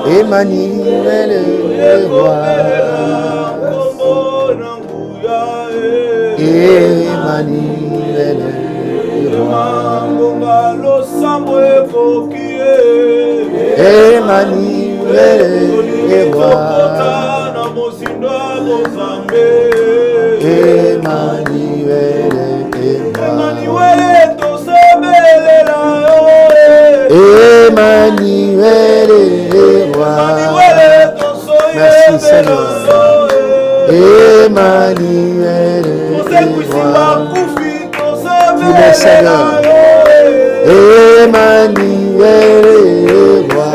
Emmanuel, le roi. Emmanuel, le roi. Emmanuel, le roi. Emmanuel, Emmanuel est roi. Merci Seigneur. Emmanuel est roi. Tu es Seigneur. Emmanuel est roi.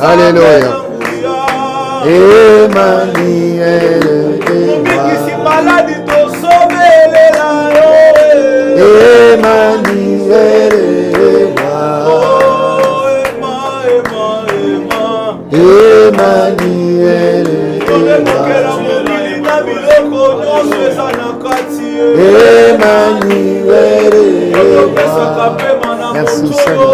Alléluia. Emmanuel est roi. Emmanuel est roi. Emmanuel est roi. Emmanuel est roi. Merci Seigneur.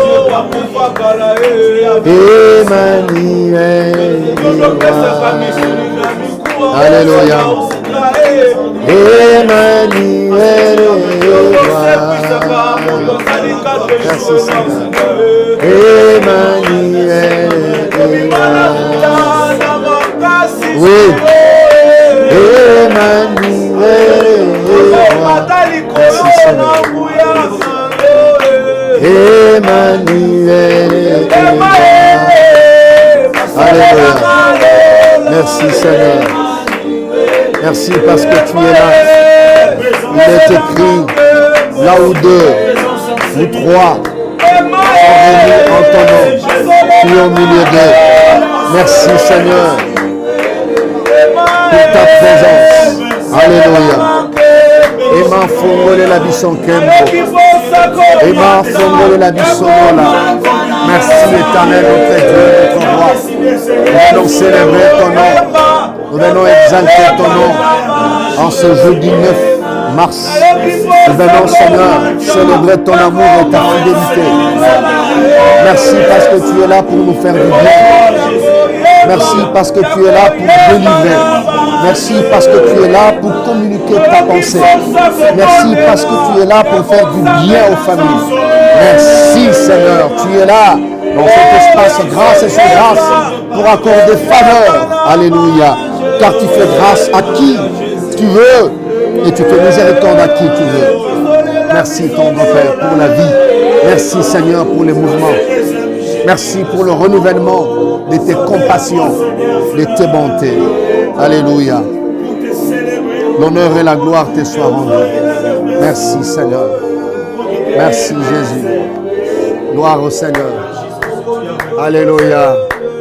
Emmanuel est roi. Alléluia. Emmanuel est roi. Merci Seigneur. Emmanuel est roi. Oui. Emmanuel est roi. Merci Seigneur. Emmanuel est roi. Alléluia. Merci Seigneur. Merci parce que tu es là. Il est écrit, là où deux ou trois sont venus en ton nom, tu es au milieu d'eux. Merci Seigneur pour ta présence. Alléluia. Ema fongole la bison kembo. Ema fongole la bison là. Merci éternel notre Dieu, notre roi. Nous allons célébrer ton nom. Nous allons exalter ton nom en ce jeudi 9 mars. Nous allons, Seigneur, célébrer ton amour et ta fidélité. Merci parce que tu es là pour nous faire du bien. Merci parce que tu es là pour délivrer. Merci parce que tu es là pour communiquer ta pensée. Merci parce que tu es là pour faire du bien aux familles. Merci Seigneur, tu es là dans cet espace grâce et sur grâce pour accorder faveur. Alléluia. Car tu fais grâce à qui tu veux et tu fais miséricorde à qui tu veux. Merci ton Père pour la vie. Merci Seigneur pour les mouvements. Merci pour le renouvellement de tes compassions, de tes bontés. Alléluia. L'honneur et la gloire te soient rendus. Merci Seigneur. Merci Jésus. Gloire au Seigneur. Alléluia.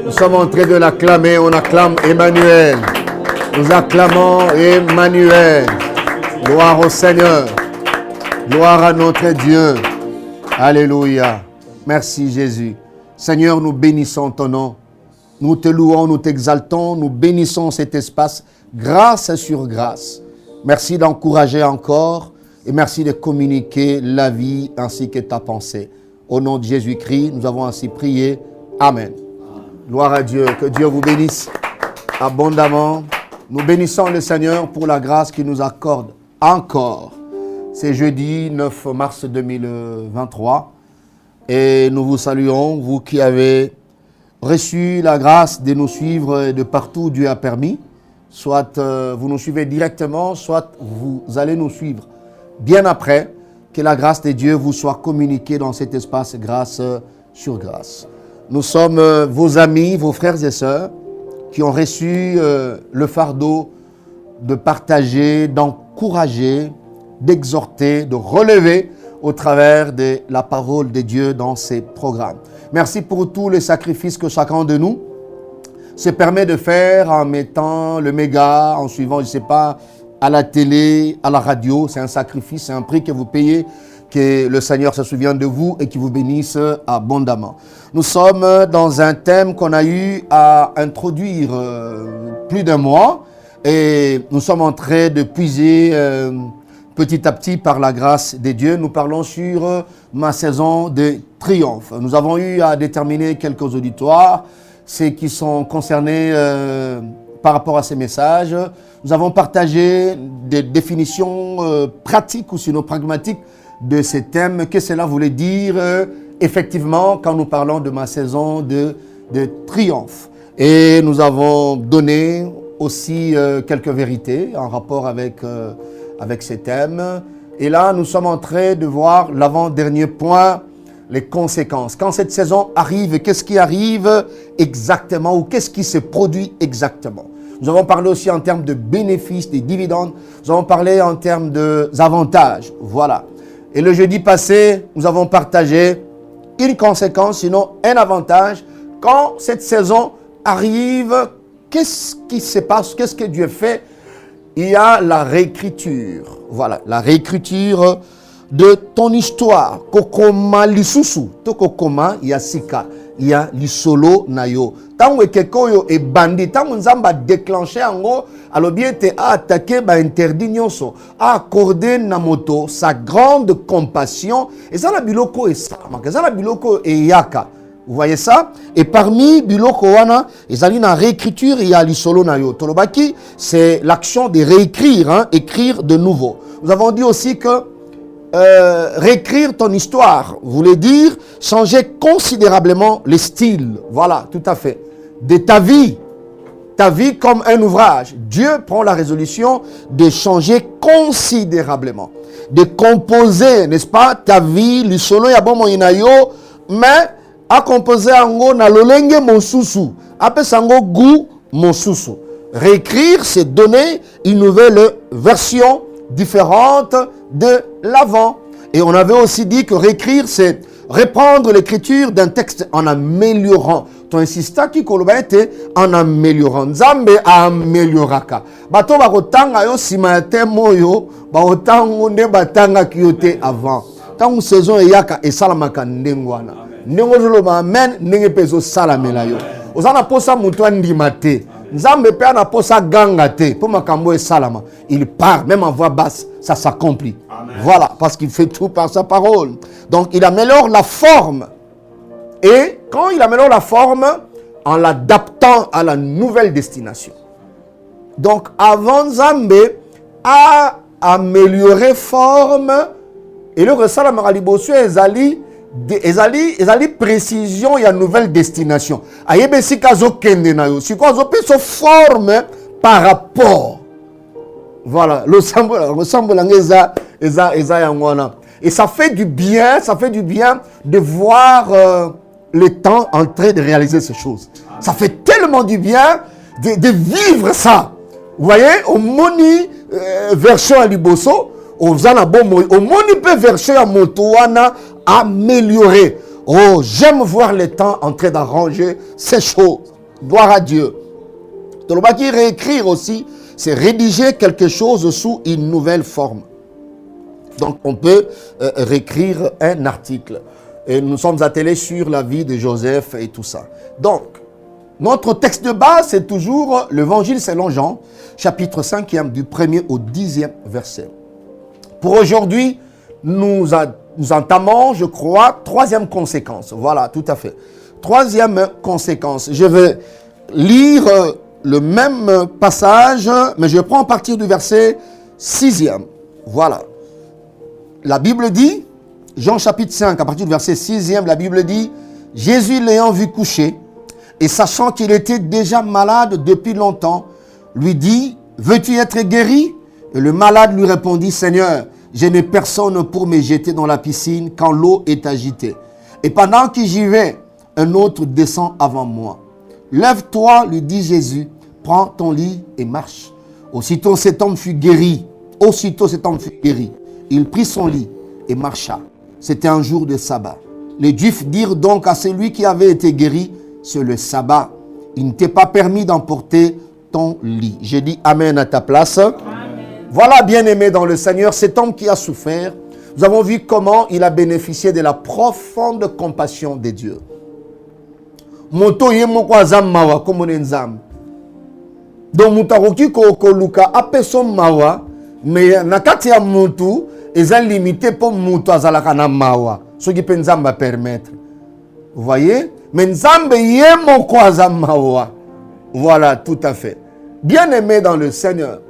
Nous sommes en train de l'acclamer. On acclame Emmanuel. Nous acclamons Emmanuel. Gloire au Seigneur. Gloire à notre Dieu. Alléluia. Merci Jésus. Seigneur, nous bénissons ton nom. Nous te louons, nous t'exaltons, nous bénissons cet espace, grâce sur grâce. Merci d'encourager encore et merci de communiquer la vie ainsi que ta pensée. Au nom de Jésus-Christ, nous avons ainsi prié. Amen. Gloire à Dieu. Que Dieu vous bénisse abondamment. Nous bénissons le Seigneur pour la grâce qu'il nous accorde encore. C'est jeudi 9 mars 2023 et nous vous saluons, vous qui avez reçu la grâce de nous suivre de partout où Dieu a permis. Soit vous nous suivez directement, soit vous allez nous suivre bien après. Que la grâce de Dieu vous soit communiquée dans cet espace grâce sur grâce. Nous sommes vos amis, vos frères et sœurs qui ont reçu le fardeau de partager, d'encourager, d'exhorter, de relever au travers de la parole de Dieu dans ces programmes. Merci pour tous les sacrifices que chacun de nous se permet de faire en mettant le méga, en suivant, je ne sais pas, à la télé, à la radio. C'est un sacrifice, c'est un prix que vous payez, que le Seigneur se souvienne de vous et qu'il vous bénisse abondamment. Nous sommes dans un thème qu'on a eu à introduire plus d'un mois et nous sommes en train de puiser petit à petit par la grâce de Dieu. Nous parlons sur ma saison de triomphe. Nous avons eu à déterminer quelques auditoires, ceux qui sont concernés par rapport à ces messages. Nous avons partagé des définitions pratiques ou sinon pragmatiques de ces thèmes. Que cela voulait dire effectivement quand nous parlons de ma saison de triomphe. Et nous avons donné aussi quelques vérités en rapport avec ces thèmes. Et là, nous sommes en train de voir l'avant-dernier point, les conséquences. Quand cette saison arrive, qu'est-ce qui arrive exactement ou qu'est-ce qui se produit exactement? Nous avons parlé aussi en termes de bénéfices, des dividendes. Nous avons parlé en termes d'avantages. Voilà. Et le jeudi passé, nous avons partagé une conséquence, sinon un avantage. Quand cette saison arrive, qu'est-ce qui se passe? Qu'est-ce que Dieu fait? Il y a la réécriture. Voilà, la réécriture de ton histoire. Kokoma lisusu. Tokokoma yasika. Il y a l'isolo nayo. Tango ekekoyo e bandi. Tango nzamba déclenché ango. Alors bien te a attaqué ba interdit nyonso. A accordé na moto sa grande compassion. Et ça la biloko e salama. Ça la biloko e yaka. Vous voyez ça? Et parmi biloko wana, ezali na réécriture, il y a l'isolo nayo. Tolobaki, c'est l'action de réécrire, hein, écrire de nouveau. Nous avons dit aussi que réécrire ton histoire voulait dire changer considérablement le style. Voilà, tout à fait. De ta vie comme un ouvrage. Dieu prend la résolution de changer considérablement. De composer, n'est-ce pas, ta vie, l'isolo ya bon moinayo, mais à composer ango na lolenge mosusu, apé sango goût mosusu. Réécrire, c'est donner une nouvelle version différente de l'avant. Et on avait aussi dit que réécrire, c'est reprendre l'écriture d'un texte en améliorant. Tu insistas qui kolobete en améliorant. Nzambe amélioraka. Bato bakotanga yo simate moyo, baotango nde batanga kiyote avant. Tango saison eyaka esalamaka ndengwana. Nengo joloba amen, nenge peso salamela yo. Ozana posa mutu andima te. Nzambe pe na posa ganga te. Pour makambo e salama. Il part, même en voix basse, ça s'accomplit. Voilà, parce qu'il fait tout par sa parole. Donc il améliore la forme. Et quand il améliore la forme, en l'adaptant à la nouvelle destination. Donc avant Nzambe a amélioré forme, et le ressalama ralibosu ezali précision, il y a une nouvelle destination. Ayebe si kazo kende na yo, si kazo pe so forme par rapport. Voilà, ressemble eza yangwana. Et ça fait du bien de voir le temps en train de réaliser ces choses. Ça fait tellement du bien de vivre ça. Vous voyez, au moni version à liboso, au moni peut version à motoana améliorer. Oh, j'aime voir le temps en train d'arranger ces choses. Gloire à Dieu. Tolobaki réécrire aussi, c'est rédiger quelque chose sous une nouvelle forme. Donc, on peut réécrire un article. Et nous sommes attelés sur la vie de Joseph et tout ça. Donc, notre texte de base, c'est toujours l'Évangile selon Jean, chapitre 5e, du 1er au 10e verset. Pour aujourd'hui, nous entamons, je crois, troisième conséquence. Voilà, tout à fait. Troisième conséquence. Je vais lire le même passage, mais je prends à partir du verset 6e. Voilà. La Bible dit, Jean chapitre 5, à partir du verset 6e, la Bible dit, Jésus l'ayant vu coucher, et sachant qu'il était déjà malade depuis longtemps, lui dit, veux-tu être guéri? Et le malade lui répondit, Seigneur, je n'ai personne pour me jeter dans la piscine quand l'eau est agitée. Et pendant que j'y vais, un autre descend avant moi. Lève-toi, lui dit Jésus, prends ton lit et marche. Aussitôt cet homme fut guéri. Il prit son lit et marcha. C'était un jour de sabbat. Les Juifs dirent donc à celui qui avait été guéri, c'est le sabbat. Il ne t'est pas permis d'emporter ton lit. J'ai dit amen à ta place. Amen. Voilà, bien-aimé dans le Seigneur, cet homme qui a souffert. Nous avons vu comment il a bénéficié de la profonde compassion de Dieu. Moto yemo kwa zammawa komone nzam. Donc mutaroki ko luka apeso mawa, mais nakati ya mutu eza limité pour mutu azalaka na mawa. Ce qui peut nzamba permettre. Vous voyez? Mais nzambe yemo kwa zammawa. Voilà, tout à fait. Bien-aimé dans le Seigneur.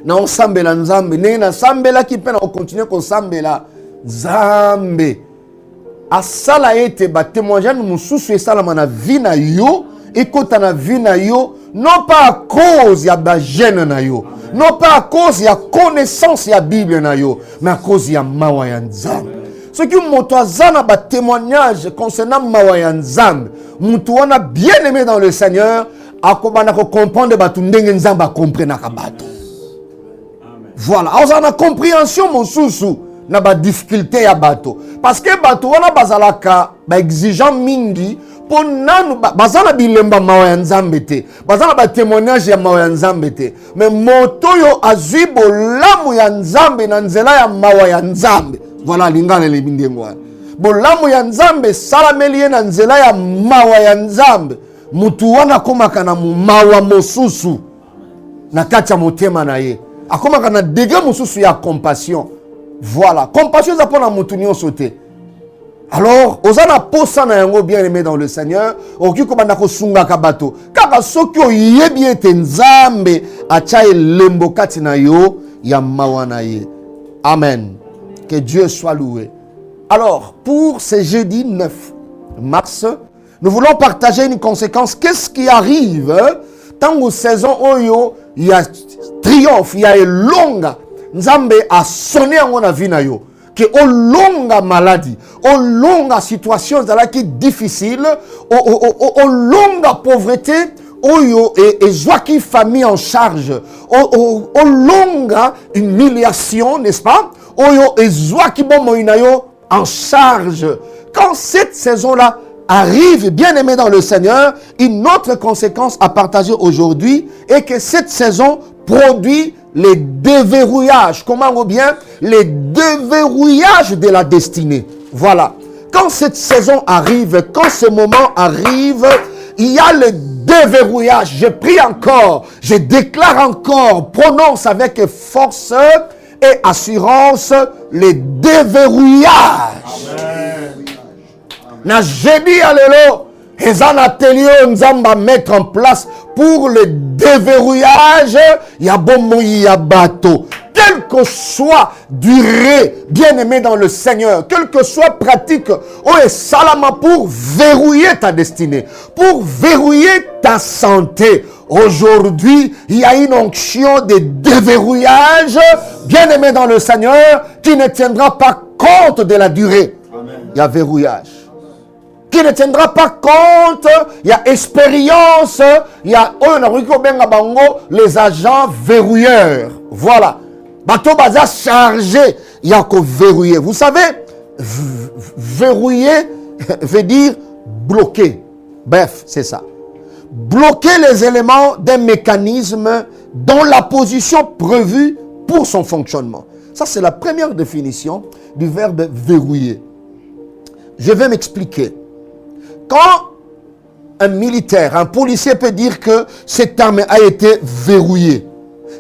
Na osambela nzambe, ne na sambela ki pe na continuer ko sambela nzambe. Asala ete ba témoignage mususu esala na vie na yo, ekota na vie na yo, non pas à cause ya ba gêne na yo, non pas à cause ya connaissance ya Bible na yo, mais à cause ya mawa ya nzambe. Ce qui moto azana ba témoignage concernant mawa ya nzambe, mutu wana bien aimé dans le Seigneur, akobana ko comprendre ba ndenge nzambe comprendre ka bato. Voilà, alors on a compréhension mususu na ba difficulté ya bato. Parce que bato wana bazalaka ba exigeant mingi pour nanu bazana bilemba mawa ya nzambe te. Bazana ba témoignage ya mawa ya nzambe te. Mais moto yo azwi bolamu ya nzambe na nzela ya mawa ya nzambe. Voilà lingana le bindengwa. Bolamu ya nzambe salameli na nzela ya mawa ya nzambe. Mutu wana komaka na mawa mosusu na kati ya motema na ye. Akomaka na degré mosusu ya compassion. Voilà, compassion za pona mutu nyonso te. Alors, ozana posa na yango bien aimé dans le Seigneur, oki ko banda ko sunga ka bato. Kaka soki oyebi ete nzambe acha elembo kati na yo ya mawa na ye. Amen. Que Dieu soit loué. Alors, pour ce jeudi 9 mars, nous voulons partager une conséquence. Qu'est-ce qui arrive tant aux saisons oyo, il y a triomphe, il y a une longue Nzambe a sonné en na vie na yo que au longa maladie, au longa situation qui difficile, au longa pauvreté, oyo et joaki famille en charge, au longa humiliation, n'est-ce pas? Oyo et joaki bon moinayo en charge. Quand cette saison-là arrive, bien aimé dans le Seigneur, une autre conséquence à partager aujourd'hui est que cette saison produit les déverrouillages. Comment on bien? Les déverrouillages de la destinée. Voilà. Quand cette saison arrive, quand ce moment arrive, il y a le déverrouillage. Je prie encore, je déclare encore, prononce avec force et assurance les déverrouillages. Amen. Na jeudi alelo, ezan atelier nzamba mettre en place pour le déverrouillage ya bomoyi ya bato. Quelle que soit durée, bien aimé dans le Seigneur, quelle que soit pratique, oh salama pour verrouiller ta destinée, pour verrouiller ta santé. Aujourd'hui, il y a une onction de déverrouillage, bien aimé dans le Seigneur, qui ne tiendra pas compte de la durée. Amen. Il y a verrouillage. Qui ne tiendra pas compte, il y a expérience, il y a les agents verrouilleurs. Voilà. Bateau baza chargé, il y a qu'au verrouiller. Vous savez, verrouiller veut dire bloquer. Bref, c'est ça. Bloquer les éléments d'un mécanisme dont la position prévue pour son fonctionnement. Ça, c'est la première définition du verbe verrouiller. Je vais m'expliquer. Quand un militaire, un policier peut dire que cette arme a été verrouillée,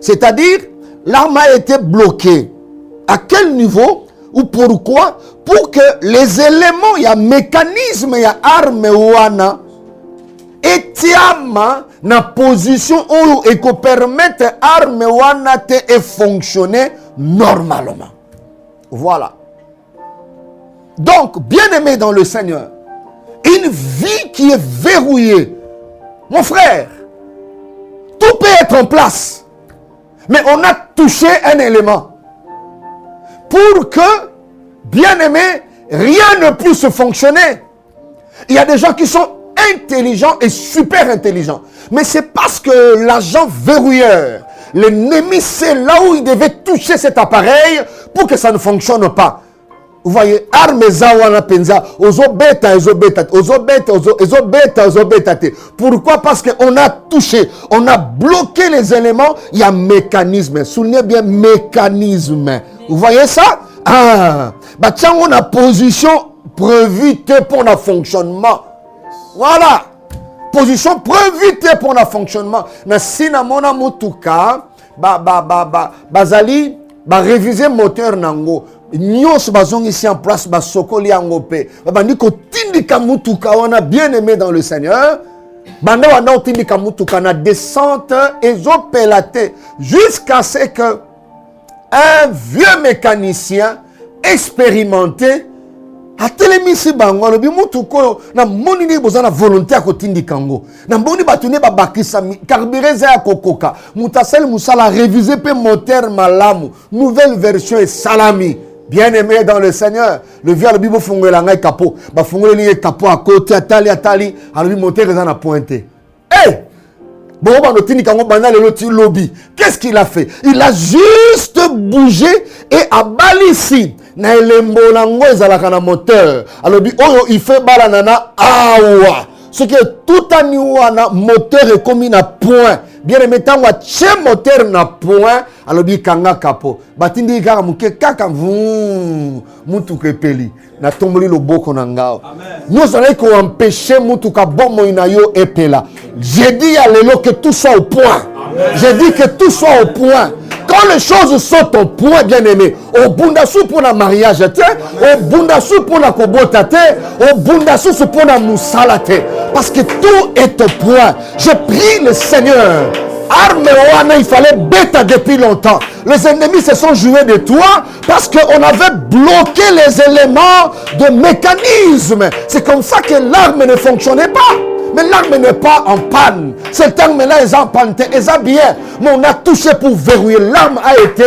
c'est-à-dire l'arme a été bloquée. À quel niveau ou pourquoi? Pour que les éléments, il y a mécanisme, il y a arme wana, etiama na position où et que permette arme wana te et fonctionner normalement. Voilà. Donc, bien aimé dans le Seigneur, une vie qui est verrouillée, mon frère, tout peut être en place, mais on a touché un élément pour que, bien aimé, rien ne puisse fonctionner. Il y a des gens qui sont intelligents et super intelligents, mais c'est parce que l'agent verrouilleur, l'ennemi sait là où il devait toucher cet appareil pour que ça ne fonctionne pas. Vous voyez, arme zawana penza, ozobeta. Pourquoi? Parce qu'on a touché, on a bloqué les éléments. Il y a mécanisme. Soulignez bien mécanisme. Vous voyez ça? Ah, bah tiens, on a position prévue pour le fonctionnement. Voilà. Position prévue pour le fonctionnement. Na sinamona mutuka, bazali, réviser moteur nango. Nyos bazong ici en place, basokoli angope. Bandiko tindika mutuka, on a bien aimé dans le Seigneur. Banda wana tindika mutuka na descente ezopelate jusqu'à ce que un vieux mécanicien expérimenté a télémisi bango lobi mutuko na moni ni bozana volonté ko tindika ngo. Na moni batune ba bakisa carbureza ya kokoka. Mutasel musala réviser pe moteur malamu. Nouvelle version et salami. Bien-aimé dans le Seigneur, le vieux le bibo fungola ngai capot, ba fungola ni capot à côté atali alors moteur est en pointé. Eh! Bon ba notini kango bana le loti lobby. Qu'est-ce qu'il a fait? Il a juste bougé et abali ici. Na elembo lango ezalaka na moteur. Alors il fait balanana awa. Ce qui est tout à niwana moteur est comme na point. Bien aimé tant wa che moteur na point. Alors kanga kapo. Batindi kaka muke kaka mutu kepeli. Na tomboli loboko na ngao. Nous allons ko empêcher mutu ka bomo inayo epela. J'ai dit à l'élo que tout soit au point. J'ai dit que tout soit au point. Quand les choses sont au point, bien aimé, au bundasu pour le mariage, au bundasu pour la kobotate, au bundasu pour la moussalate. Parce que tout est au point. Je prie le Seigneur. Arme Oana, il fallait bêta depuis longtemps. Les ennemis se sont joués de toi parce qu'on avait bloqué les éléments de mécanisme. C'est comme ça que l'arme ne fonctionnait pas. Mais l'arme n'est pas en panne. Cet arme-là est en panne. C'est bien. Mais on a touché pour verrouiller. L'arme a été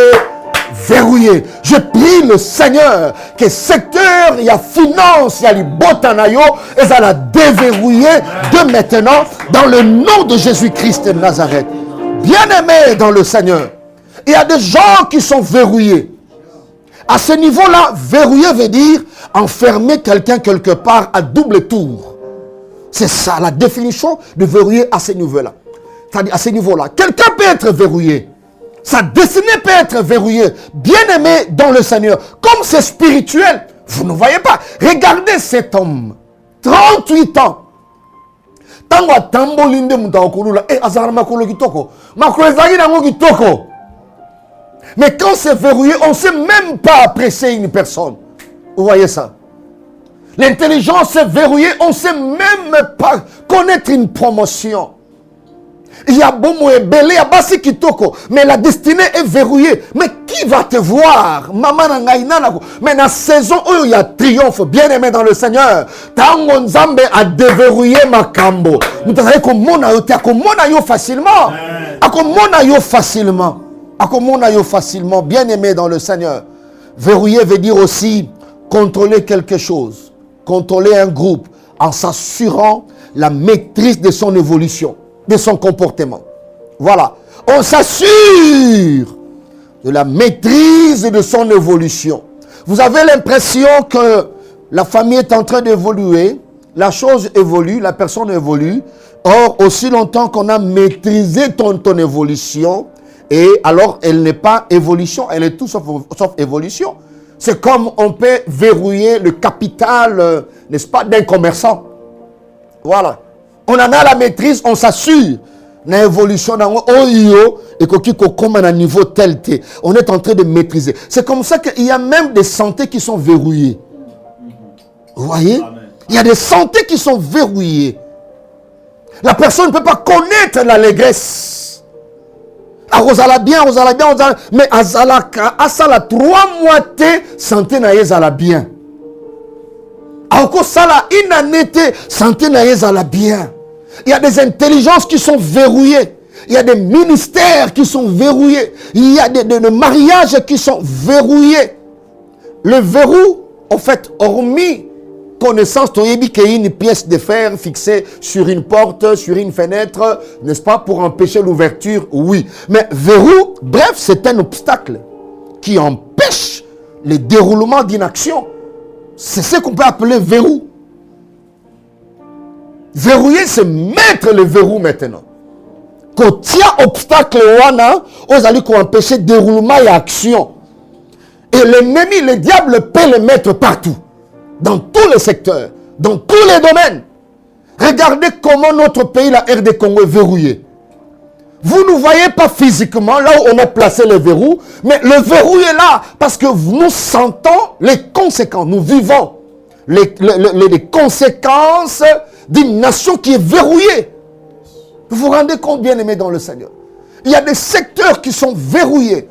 verrouillée. Je prie le Seigneur que secteur, il y a finance, il y a les botanayo, et ça l'a déverrouillé de maintenant dans le nom de Jésus-Christ de Nazareth. Bien-aimés dans le Seigneur, il y a des gens qui sont verrouillés. À ce niveau-là, verrouiller veut dire enfermer quelqu'un quelque part à double tour. C'est ça la définition de verrouiller à ce niveau-là. C'est-à-dire à ce niveau-là. Quelqu'un peut être verrouillé. Sa destinée peut être verrouillée. Bien-aimé dans le Seigneur. Comme c'est spirituel, vous ne voyez pas. Regardez cet homme. 38 ans. Mais quand c'est verrouillé, on ne sait même pas apprécier une personne. Vous voyez ça? L'intelligence est verrouillée, on ne sait même pas connaître une promotion. Il y a Bomo et Belé, il y a Bassi Kitoko, mais la destinée est verrouillée. Mais qui va te voir? Maman Nangaïna, mais dans la saison où il y a triomphe, bien aimé dans le Seigneur, Tango Nzambe a déverrouillé ma cambo. Nous savons comment facilement. Facilement, bien aimé dans le Seigneur. Verrouiller veut dire aussi contrôler quelque chose. Contrôler un groupe en s'assurant la maîtrise de son évolution, de son comportement. Voilà. On s'assure de la maîtrise de son évolution. Vous avez l'impression que la famille est en train d'évoluer, la chose évolue, la personne évolue. Or, aussi longtemps qu'on a maîtrisé ton évolution, et alors elle n'est pas évolution, elle est tout sauf évolution. C'est comme on peut verrouiller le capital, n'est-ce pas, d'un commerçant. Voilà. On en a la maîtrise, on s'assure. L'évolution dans et niveau tel. On est en train de maîtriser. C'est comme ça qu'il y a même des santé qui sont verrouillées. Vous voyez? Il y a des santé qui sont verrouillées. La personne ne peut pas connaître l'allégresse. Arosala bien, mais Azala 3 mois santé na yezala bien. Ako sala inanete santé na yezala bien. Il y a des intelligences qui sont verrouillées. Il y a des ministères qui sont verrouillés. Il y a des mariages qui sont verrouillés. Le verrou, en fait, hormis connaissance, tu as une pièce de fer fixée sur une porte, sur une fenêtre, n'est-ce pas, pour empêcher l'ouverture, oui. Mais verrou, bref, c'est un obstacle qui empêche le déroulement d'une action. C'est ce qu'on peut appeler verrou. Verrouiller, c'est mettre le verrou maintenant. Quand il y a obstacle, vous allez empêcher le déroulement et l'action. Et l'ennemi, le diable, peut le mettre partout. Dans tous les secteurs, dans tous les domaines. Regardez comment notre pays, la RD Congo, est verrouillé. Vous ne voyez pas physiquement là où on a placé le verrou, mais le verrou est là parce que nous sentons les conséquences. Nous vivons les conséquences d'une nation qui est verrouillée. Vous vous rendez compte, bien aimé dans le Seigneur? Il y a des secteurs qui sont verrouillés.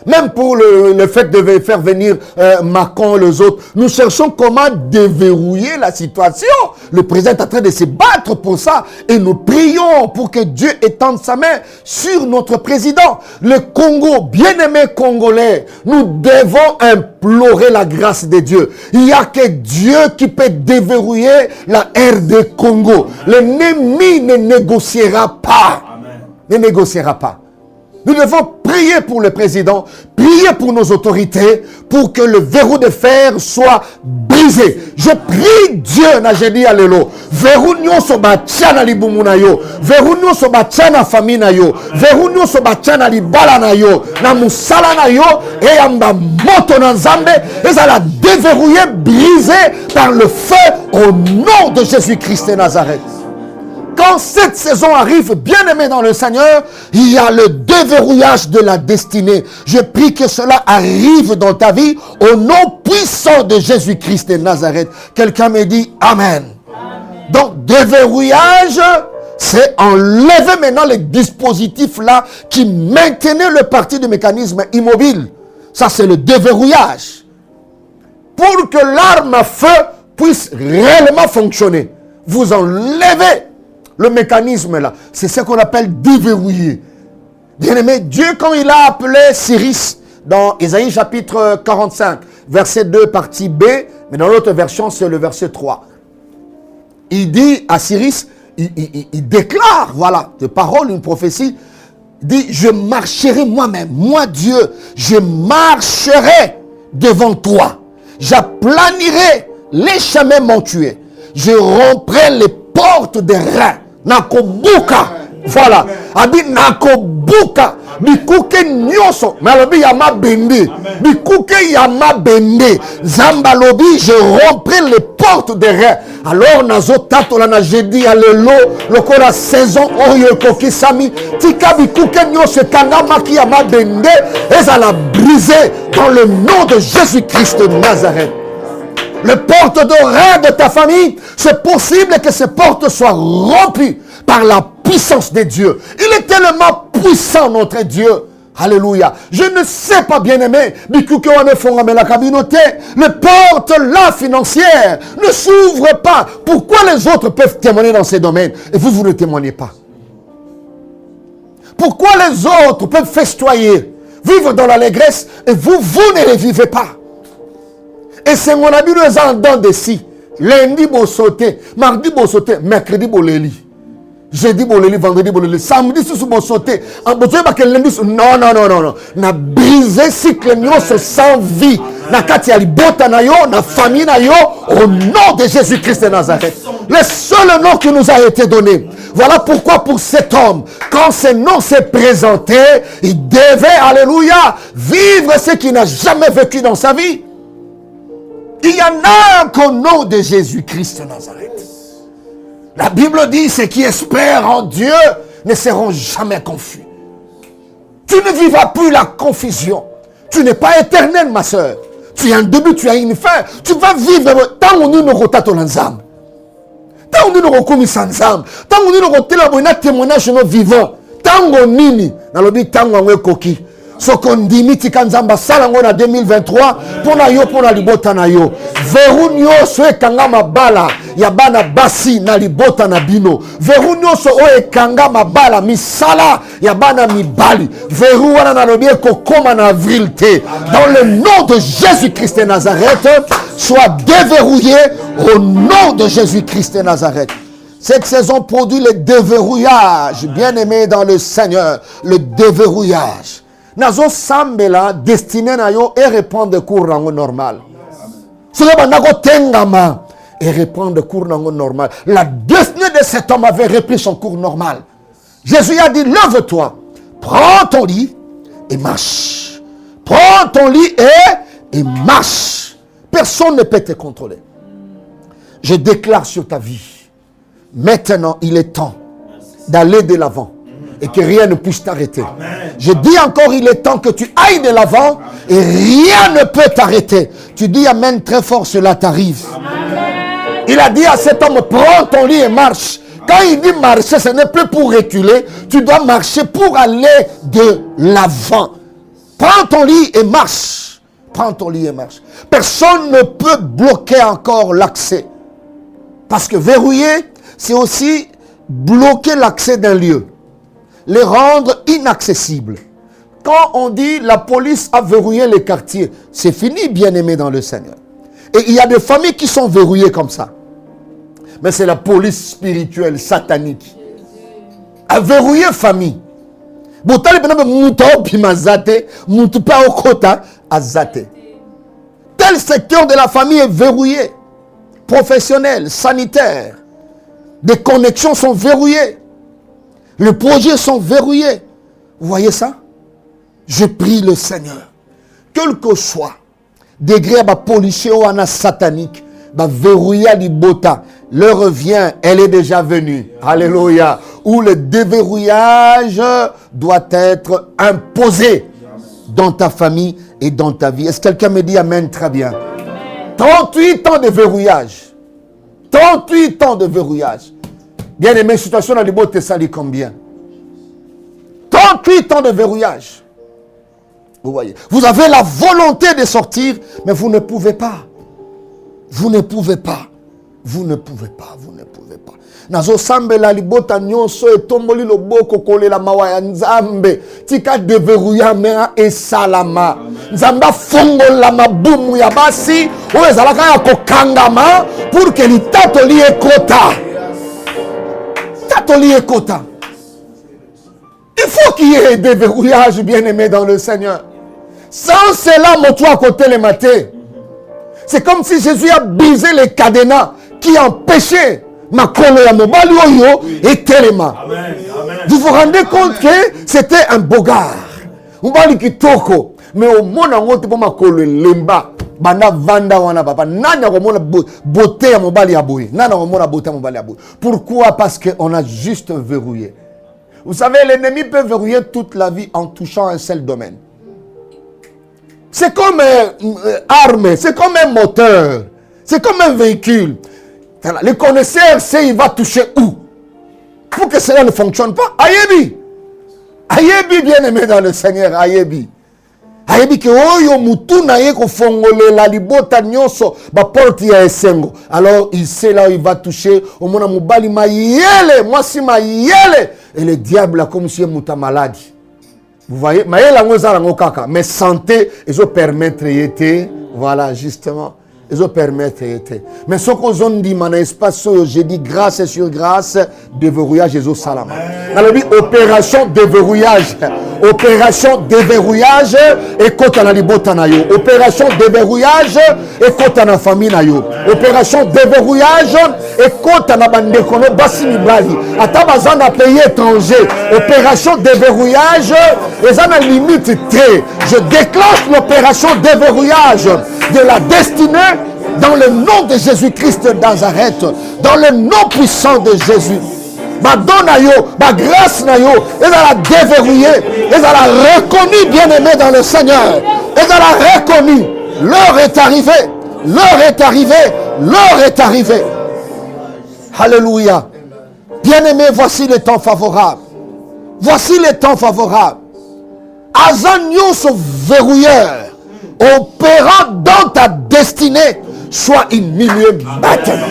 Même pour le fait de faire venir Macron et les autres, nous cherchons comment déverrouiller la situation. Le président est en train de se battre pour ça. Et nous prions pour que Dieu étende sa main sur notre président. Le Congo, bien-aimé Congolais, nous devons implorer la grâce de Dieu. Il n'y a que Dieu qui peut déverrouiller la RD Congo. L'ennemi ne négociera pas. Amen. Ne négociera pas. Nous devons prier pour le président, prier pour nos autorités, pour que le verrou de fer soit brisé. Je prie Dieu, na jeudi alelo. Verrou nyonso batia na libumu na yo, verrou nyonso batia na famille na yo, verrou nyonso batia na libala na yo, na musala na yo, et yamba moto na nzambe, et ça l'a déverrouillé, brisé par le feu au nom de Jésus-Christ de Nazareth. Quand cette saison arrive, bien-aimé dans le Seigneur, il y a le déverrouillage de la destinée. Je prie que cela arrive dans ta vie au nom puissant de Jésus-Christ de Nazareth. Quelqu'un me dit Amen. Amen. Donc, déverrouillage, c'est enlever maintenant les dispositifs là qui maintenaient le parti du mécanisme immobile. Ça, c'est le déverrouillage. Pour que l'arme à feu puisse réellement fonctionner, vous enlevez le mécanisme là, c'est ce qu'on appelle déverrouiller. Bien-aimé, Dieu, quand il a appelé Cyrus dans Ésaïe chapitre 45, verset 2, partie B, mais dans l'autre version, c'est le verset 3. Il dit à Cyrus, il déclare, voilà, de parole, une prophétie, il dit, je marcherai moi-même, moi Dieu, je marcherai devant toi. J'aplanirai les chemins montueux. Je romprai les portes des reins. Nakobuka, voilà. Abi nakobuka, bikuke nyoso, malobi yama bende, bikuke yama bende, zambalobi, je romprai les portes des reins. Alors nazo tato la na jeudi alelo, lokola saison oyo kokisami, tika bikuke nyoso kangama ki yama bende, et ça l'a brisé dans le nom de Jésus-Christ de Nazareth. Le porte de rein de ta famille, c'est possible que ces portes soient rompues par la puissance de Dieu. Il est tellement puissant, notre Dieu. Alléluia. Je ne sais pas, bien-aimé, les portes là financières ne s'ouvrent pas. Pourquoi les autres peuvent témoigner dans ces domaines et vous, vous ne témoignez pas? Pourquoi les autres peuvent festoyer, vivre dans l'allégresse et vous, vous ne les vivez pas? Et c'est mon ami les en de si. Lundi, vous sautez. Mardi, vous sautez. Mercredi, vous leli. Jeudi, vous leli. Vendredi, vous leli. Samedi, vous sautez. En besoin que lundi, non. Na brisé cycle nyonso sans vie. Na kati alibota na yo, na famille na yo, au nom de Jésus-Christ de Nazareth. Le seul nom qui nous a été donné. Voilà pourquoi pour cet homme, quand ce nom s'est présenté, il devait, alléluia, vivre ce qu'il n'a jamais vécu dans sa vie. Il y en a qu'au nom de Jésus-Christ de Nazareth. La Bible dit, ceux qui espèrent en Dieu ne seront jamais confus. Tu ne vivras plus la confusion. Tu n'es pas éternel, ma soeur. Tu as un début, tu as une fin. Tu vas vivre tant où nous nous rotatons ensemble. Tant où nous nous recommeçons ensemble. Tant où nous nous retelons un témoignage de nos vivants. Tant où nous nous tant où nous coquille. Sokondimi tikanzamba salango na 2023 pona yo pona libota na yo. Veru nyonso ekanga mabala ya bana basi na libota na bino. Veru nyonso o ekanga mabala misala ya bana mibali. Veru wana na lobi kokoma na avril te. Dans le nom de Jésus-Christ de Nazareth, soit déverrouillé au nom de Jésus-Christ de Nazareth. Cette saison produit le déverrouillage, bien aimé dans le Seigneur, le déverrouillage. Nazo sambela destiné na yo et reprendre cours nango normal. Cela nago tengama et reprendre cours nango normal. La destinée de cet homme avait repris son cours normal. Jésus a dit, lève-toi, prends ton lit et marche. Prends ton lit et marche. Personne ne peut te contrôler. Je déclare sur ta vie, maintenant il est temps d'aller de l'avant. Et que rien ne puisse t'arrêter. Je dis encore, il est temps que tu ailles de l'avant et rien ne peut t'arrêter. Tu dis amen très fort, cela t'arrive. Il a dit à cet homme, prends ton lit et marche. Quand il dit marcher, ce n'est plus pour reculer. Tu dois marcher pour aller de l'avant. Prends ton lit et marche. Prends ton lit et marche. Personne ne peut bloquer encore l'accès. Parce que verrouiller, c'est aussi bloquer l'accès d'un lieu. Les rendre inaccessibles. Quand on dit la police a verrouillé les quartiers, c'est fini, bien-aimé dans le Seigneur. Et il y a des familles qui sont verrouillées comme ça. Mais c'est la police spirituelle, satanique. A verrouiller famille. Tel secteur de la famille est verrouillé. Professionnel, sanitaire. Des connexions sont verrouillées. Les projets sont verrouillés. Vous voyez ça? Je prie le Seigneur. Quel que soit degré de policier ou satanique, verrouiller l'ibota, l'heure vient, elle est déjà venue. Alléluia. Où le déverrouillage doit être imposé dans ta famille et dans ta vie. Est-ce que quelqu'un me dit amen? Très bien. 38 ans de verrouillage. 38 ans de verrouillage. Bien aimé, situation dans les beaux Thessalie combien? 38 ans de verrouillage. Vous voyez. Vous avez la volonté de sortir, mais vous ne pouvez pas. Vous ne pouvez pas. Vous ne pouvez pas. Vous ne pouvez pas. Nazo sambe la libota nyonso etomboli loboko kolela mawa ya nzambe. Tika deverrouilla mea e salama. Nzamba fongola mabumu ya basi. Owe zalaka ya kokangama pour que l'itato li ekota. Il faut qu'il y ait des verrouillages, bien-aimés dans le Seigneur. Sans cela, mon toit à côté les matés. C'est comme si Jésus a brisé les cadenas qui empêchaient ma colo ya mobali oyo et telema. Vous vous rendez compte que c'était un bogard. Mobali kitoko. Mais au monde en haut, ma colo lemba. Bana vanda wana papa. Nana komona beauté à mobali ya boy. Nana komona beauté à mobali ya boy. Pourquoi? Parce qu'on a juste verrouillé. Vous savez, l'ennemi peut verrouiller toute la vie en touchant un seul domaine. C'est comme une arme, c'est comme un moteur, c'est comme un véhicule. Le connaisseur sait il va toucher où. Pour que cela ne fonctionne pas. Ayebi. Ayebi, bien-aimé dans le Seigneur, ayebi. Ayebi que oyo mutu na ye ko fongole la libota nyonso ba porte ya esengo. Alors il sait là où il va toucher. Au mona mobali mayele, moi si mayele. Et le diable a comme si muta maladie. Vous voyez, mais santé, ils ont permettre d'été. Voilà, justement. Ils ont permettre d'été. Mais ce qu'on a dit, mon espace, j'ai dit grâce sur grâce, déverrouillage, Jésus salama. On a dit opération déverrouillage. Opération déverrouillage, et quand on a les bottes na yo. Opération déverrouillage, et quand on a famille na yo. Opération déverrouillage, et quand on a bande kono basi mibali. Atabazan a pays étranger. Opération déverrouillage, et ça n'a limite très. Je déclenche l'opération déverrouillage de la destinée dans le nom de Jésus-Christ de Nazareth, dans le nom puissant de Jésus. Ma don na yo, ma grâce na yo, et elle a déverrouillé, et elle a reconnu, bien-aimé dans le Seigneur, et elle a reconnu, l'heure est arrivée, l'heure est arrivée, l'heure est arrivée. Alléluia. Bien-aimé, voici le temps favorable. Voici le temps favorable. Azanio ce verrouilleur opérant dans ta destinée soit humilié maintenant.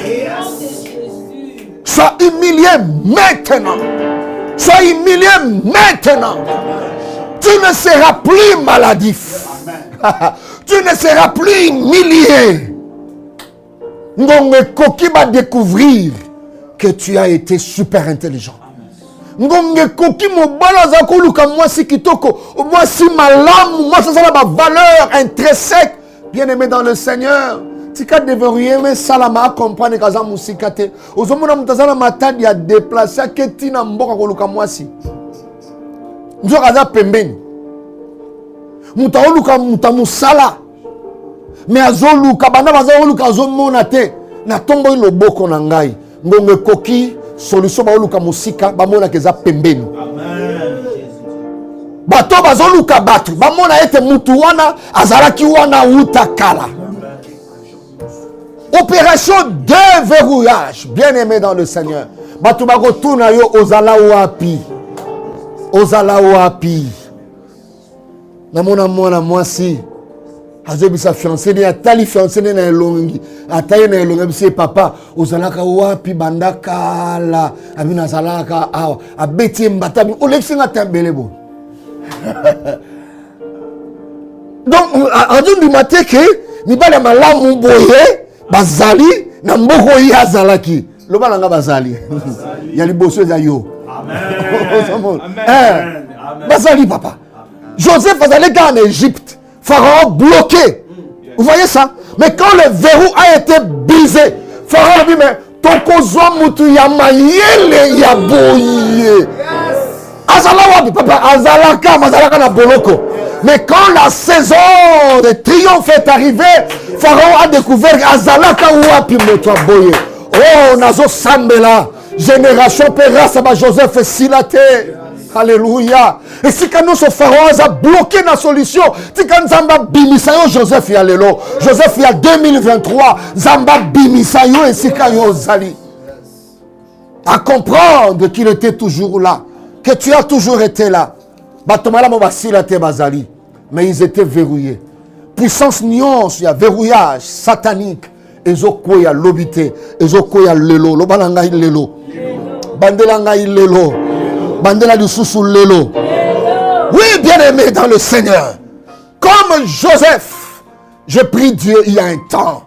Sois humilié maintenant. Sois humilié maintenant. Tu ne seras plus maladif. Tu ne seras plus humilié. Ngonge Koki va découvrir que tu as été super intelligent. Ngonge Koki mobala za koluka mwasi kitoko, mwasi malamu, mwasi ça la valeur intrinsèque. Bien-aimé dans le Seigneur, tika devriez mais salama comprendre kaza musikate. Ozomona mutazana matadi ya déplacer ketina mboka koluka mwasi. Njo kaza pembeni. Mutaoluka mutamusala. Mais azoluka bana bazoluka azomona te na tombo loboko na ngai. Ngonge Koki solution baoluka musika bamona keza pembeni. Bato bazoluka batu bamona ete mutu wana azalaki wana utakala. Opération de verrouillage. Bien-aimé dans le Seigneur. Bato bakotuna yo ozala wapi. Ozala wapi. Namona mwana mwasi azobisa fiancé ni atali fiancé na elongi ataye na elongi bisi papa ozalaka wapi bandaka la abina zalaka awa abeti mbata olexinga tambelebo. Donc adu du mateke ni bala malamu boye bazali na mboko ya zalaki loba nga bazali ya liboso za yo. Amen. Amen. Bazali papa. Joseph allé en Égypte. Pharaon bloqué. Vous voyez ça? Mais quand le verrou a été brisé, Pharaon a dit, mais ton kozo mutu ya mayele ya boye. Azala wapi papa? Azalaka na boloko. Mais quand la saison de triomphe est arrivée, Pharaon a découvert Azalaka wapi moto boye. Oh, nazo sambela. Génération pera saba Joseph silate. Alléluia. Et si quand nous sommes pharaons a bloqué la solution, si quand Zamba bimisayo Joseph ya lelo, Joseph ya 2023, Zamba bimisayo et si quand yo zali. À comprendre qu'il était toujours là, que tu as toujours été là. Batomala mobasila te bazali, mais ils étaient verrouillés. Puissance nuance, il y a verrouillage satanique. Ezoko ya lobité, ezoko ya lelo, lobalanga lelo. Bandelanga lelo. Bandela du sous lelo. Oui, bien-aimé dans le Seigneur. Comme Joseph, je prie Dieu, il y a un temps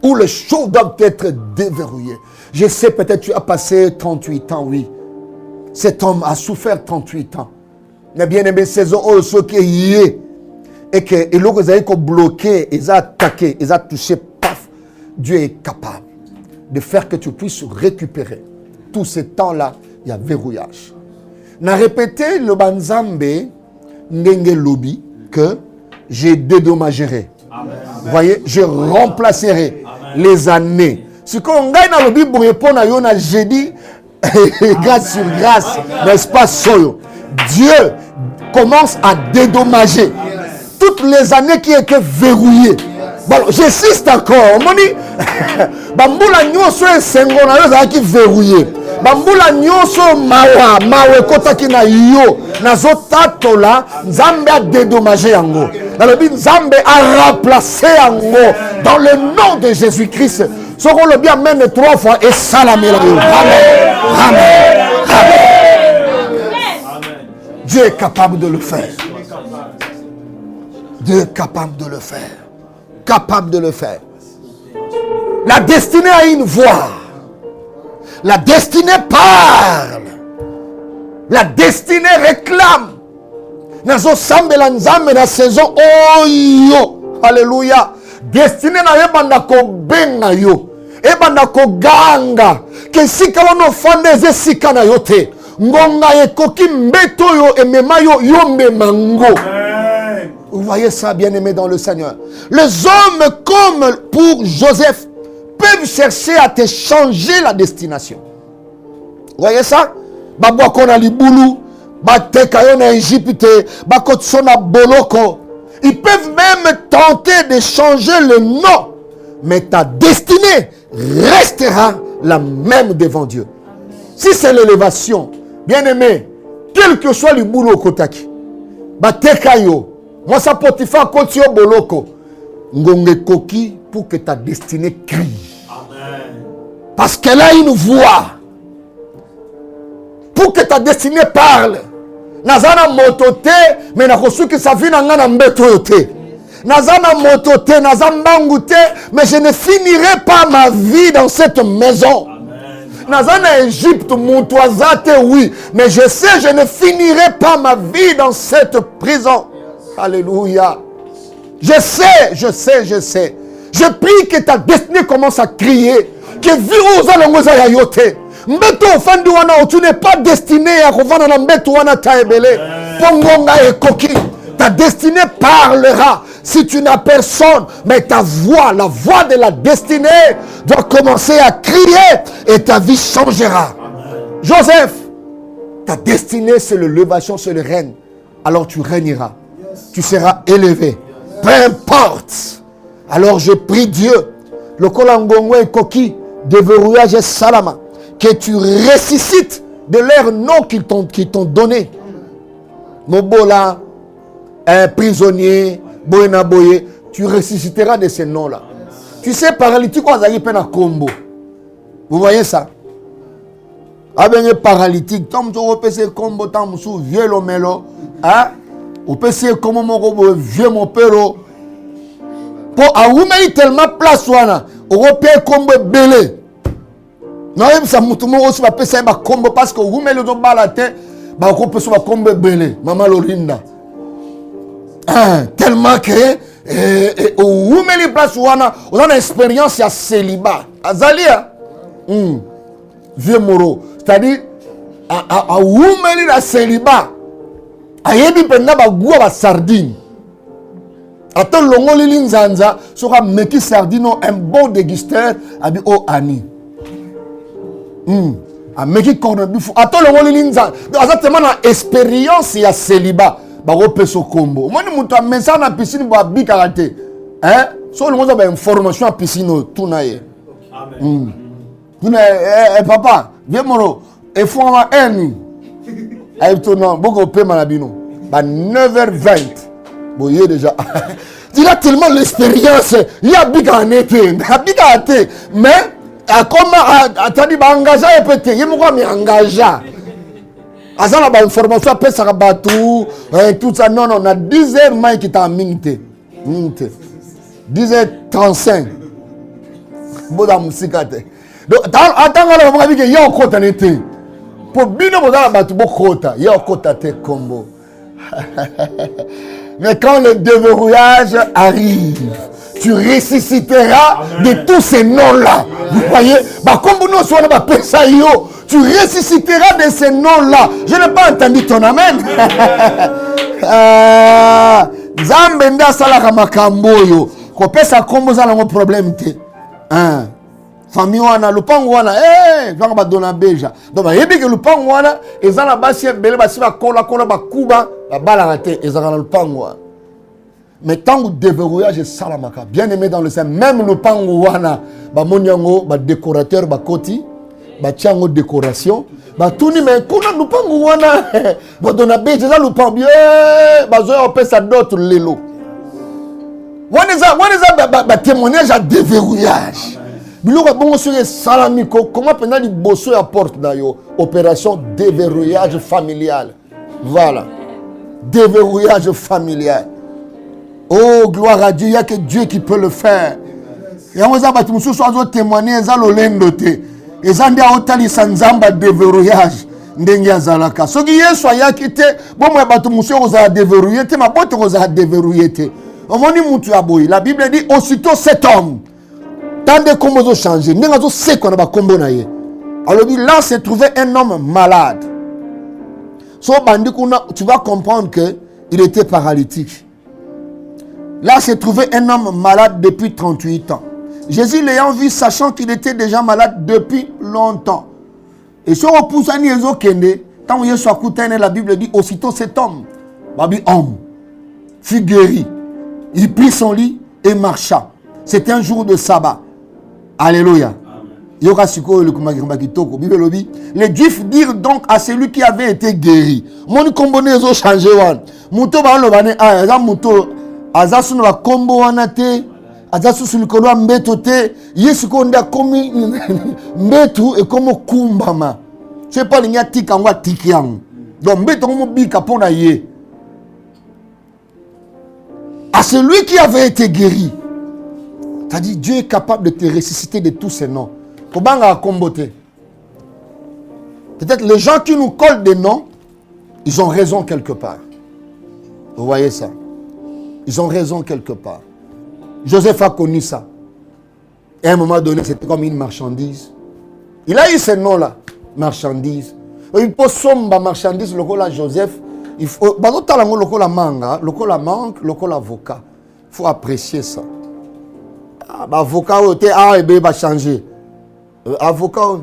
où les choses doivent être déverrouillées. Je sais, peut-être tu as passé 38 ans, oui. Cet homme a souffert 38 ans. Mais bien-aimé, saison où ce qui est et que l'eau que vous avez bloqué, ils ont attaqué, ils ont touché, paf. Dieu est capable de faire que tu puisses récupérer. Tout ce temps-là, il y a verrouillage. N'a répété le banzambe ngenge lobi que je dédommagerai. Vous voyez, je remplacerai les années. Ce qu'on gagne dans le Bible pour répondre à Yona, j'ai dit grâce sur grâce, n'est-ce pas solo. Dieu commence à dédommager toutes les années qui étaient verrouillées. Bon, j'insiste encore. On dit, bamboula nyoso e sengona yo za ki verrouillé. Bamboula nyoso mawe kota ki na yo na zotatola Nzambe a dédommagé yango. Dans le but Nzambe a remplacé yango dans le nom de Jésus-Christ. Ce qu'on le bien même 3 fois et salamé la yo. Amen. Amen. Amen. Dieu est capable de le faire. Dieu est capable de le faire. Capable de le faire. La destinée a une voix. La destinée parle. La destinée réclame. Nazo sambela nzambe na saison oyo. Alléluia. Destinée na yebanda ko benga yo. Ebanda ko ganga. Que sika wono fandeze sika na yote. Ngonga ekoki mbeto yo emema yo yombe mango. Vous voyez ça, bien-aimé dans le Seigneur. Les hommes, comme pour Joseph, peuvent chercher à te changer la destination. Vous voyez ça? Babouakona liboulou, batekayo na Égypte, bakotsona boloko. Ils peuvent même tenter de changer le nom. Mais ta destinée restera la même devant Dieu. Si c'est l'élévation, bien-aimé, quel que soit le boulot kotaki, bateka yo. Moi ça Potiphar koti yo boloko. Ngonge koki pour que ta destinée crie. Amen. Parce qu'elle a une voix. Pour que ta destinée parle. Nazana motote, mais na kosu que ça vient na mbetote. Nazana motote, nazambangoute, mais je ne finirai pas ma vie dans cette maison. Nazana Égypte, mon toisate, oui, mais je sais, je ne finirai pas ma vie dans cette prison. Alléluia. Je sais. Je prie que ta destinée commence à crier. Que virusa longoza ya yote. Mbeto ofandi wana, tu n'es pas destiné à revendre na mbeto wana taebele. Pongonga et koki. Ta destinée parlera. Si tu n'as personne, mais ta voix, la voix de la destinée doit commencer à crier et ta vie changera. Amen. Joseph, ta destinée c'est le levation, c'est le règne. Alors tu régneras. Yes. Tu seras élevé. Yes. Peu importe. Alors je prie Dieu, le kolangongo et koki, de verrouillage et salama, que tu ressuscites de leur nom qu'ils t'ont donné. Mobola, un prisonnier, Boyena Boye, tu ressusciteras de ces noms-là. Tu sais, paralytique, on a eu peine à combo. Vous voyez ça? Avec paralytique, tant que tu peux combo, tant que tu vieux l'omelo, hein? On peut essayer comme mon vieux mon père. Pour avoir tellement de place, on peut combo belé. Non, ça m'a aussi passé un combo parce que vous mettez le dos à la tête, on peut se combo belé. Maman Lorinda. Tellement que où met les places où on a une expérience à célibat. Azalia, vieux moro, c'est-à-dire à où met la célibat. A yebi penda ba goua ba sardine. Attends longo lili nzanza sera meki sardine un bon dégusteur abi o ani. A meki corne bifou. Attends longo lili nzanza. Exactement na expérience ya célibat. Baropeso combo. Moi, je suis message dans la piscine pour habiter karaté. Hein? So, le monde a une formation à piscine tout naïe. Amen. Papa, viens moro. Il faut avoir un. Aïe, tout non. Beaucoup de paiement à 9h20. Bon, il y a déjà. Il a tellement l'expérience. Il y a big en été. Mais, comment, attendez, engagé et pété. Il m'a engagé. Azala ba information après ça batou tout ça non on a 10h mai qui t'a minté 10h35 boda musikate donc attends là on va dire que yo kota nete pour bino boda batou bokota yo kota te combo. Mais quand le déverrouillage arrive, tu ressusciteras. Amen. De tous ces noms-là. Vous voyez, comme nous sommes à Pesaïo, tu ressusciteras de ces noms-là. Je n'ai pas entendu ton amen. Zambenda salaka makamboyo. Ko pesa kombo za na problème te. Famille wana lupango wana vanga ba dona beja. Donc ba yebi ke lupango wana ezana basi bele basi ba kola ba kuba ba bala raté ezana lupango wana. Mais tant que déverrouillage salamaka bien aimé dans le sein même lupango wana ba monyango ba décorateur ba koti ba tiango décoration ba tuni mais kuna lupango wana ba dona beja za lupango bien ba zo pesa d'autres lelo. Wana ba témoignage à déverrouillage. Comment pendant les bosso apporte d'ailleurs opération déverrouillage familial. Voilà. Déverrouillage familial. Oh, gloire à Dieu, il n'y a que Dieu qui peut le faire. Et on va témoigner, ils ont l'endoté. Ils ont dit à Otali Sanzamba déverrouillage. Ndengia Zalaka. Ce qui est soit yakite, bon, moi, monsieur, on a déverrouillé, ma botte, on a déverrouillé. La Bible dit aussitôt cet homme. Tant de combos ont changé. Alors là, s'est trouvé un homme malade. Tu vas comprendre qu'il était paralytique. Là, s'est trouvé un homme malade depuis 38 ans. Jésus l'ayant vu, sachant qu'il était déjà malade depuis longtemps. Et sur le poussani tant que la Bible dit aussitôt cet homme, homme, fut guéri. Il prit son lit et marcha. C'était un jour de sabbat. Alléluia. Les Juifs dirent donc à celui qui avait été guéri. Mon combinaison ont changé. Mouto ba lo bane a za mouto azasu no kombo wana te azasu sulikolo mbeto te yesu ko nda komi mbetu e komo kumbama. C'est pas linya tika ngwa tikiang. Donc mbeto mo bika pona ye. À celui qui avait été guéri. C'est-à-dire Dieu est capable de te ressusciter de tous ces noms. Peut-être les gens qui nous collent des noms, ils ont raison quelque part. Vous voyez ça? Ils ont raison quelque part. Joseph a connu ça. Et à un moment donné, c'était comme une marchandise. Il a eu ce nom-là, marchandise. Il faut sombre marchandise, le là Joseph. Il faut, le manga, le manque, le avocat. Il faut apprécier ça. Avocat, A et B va changer. Avocat.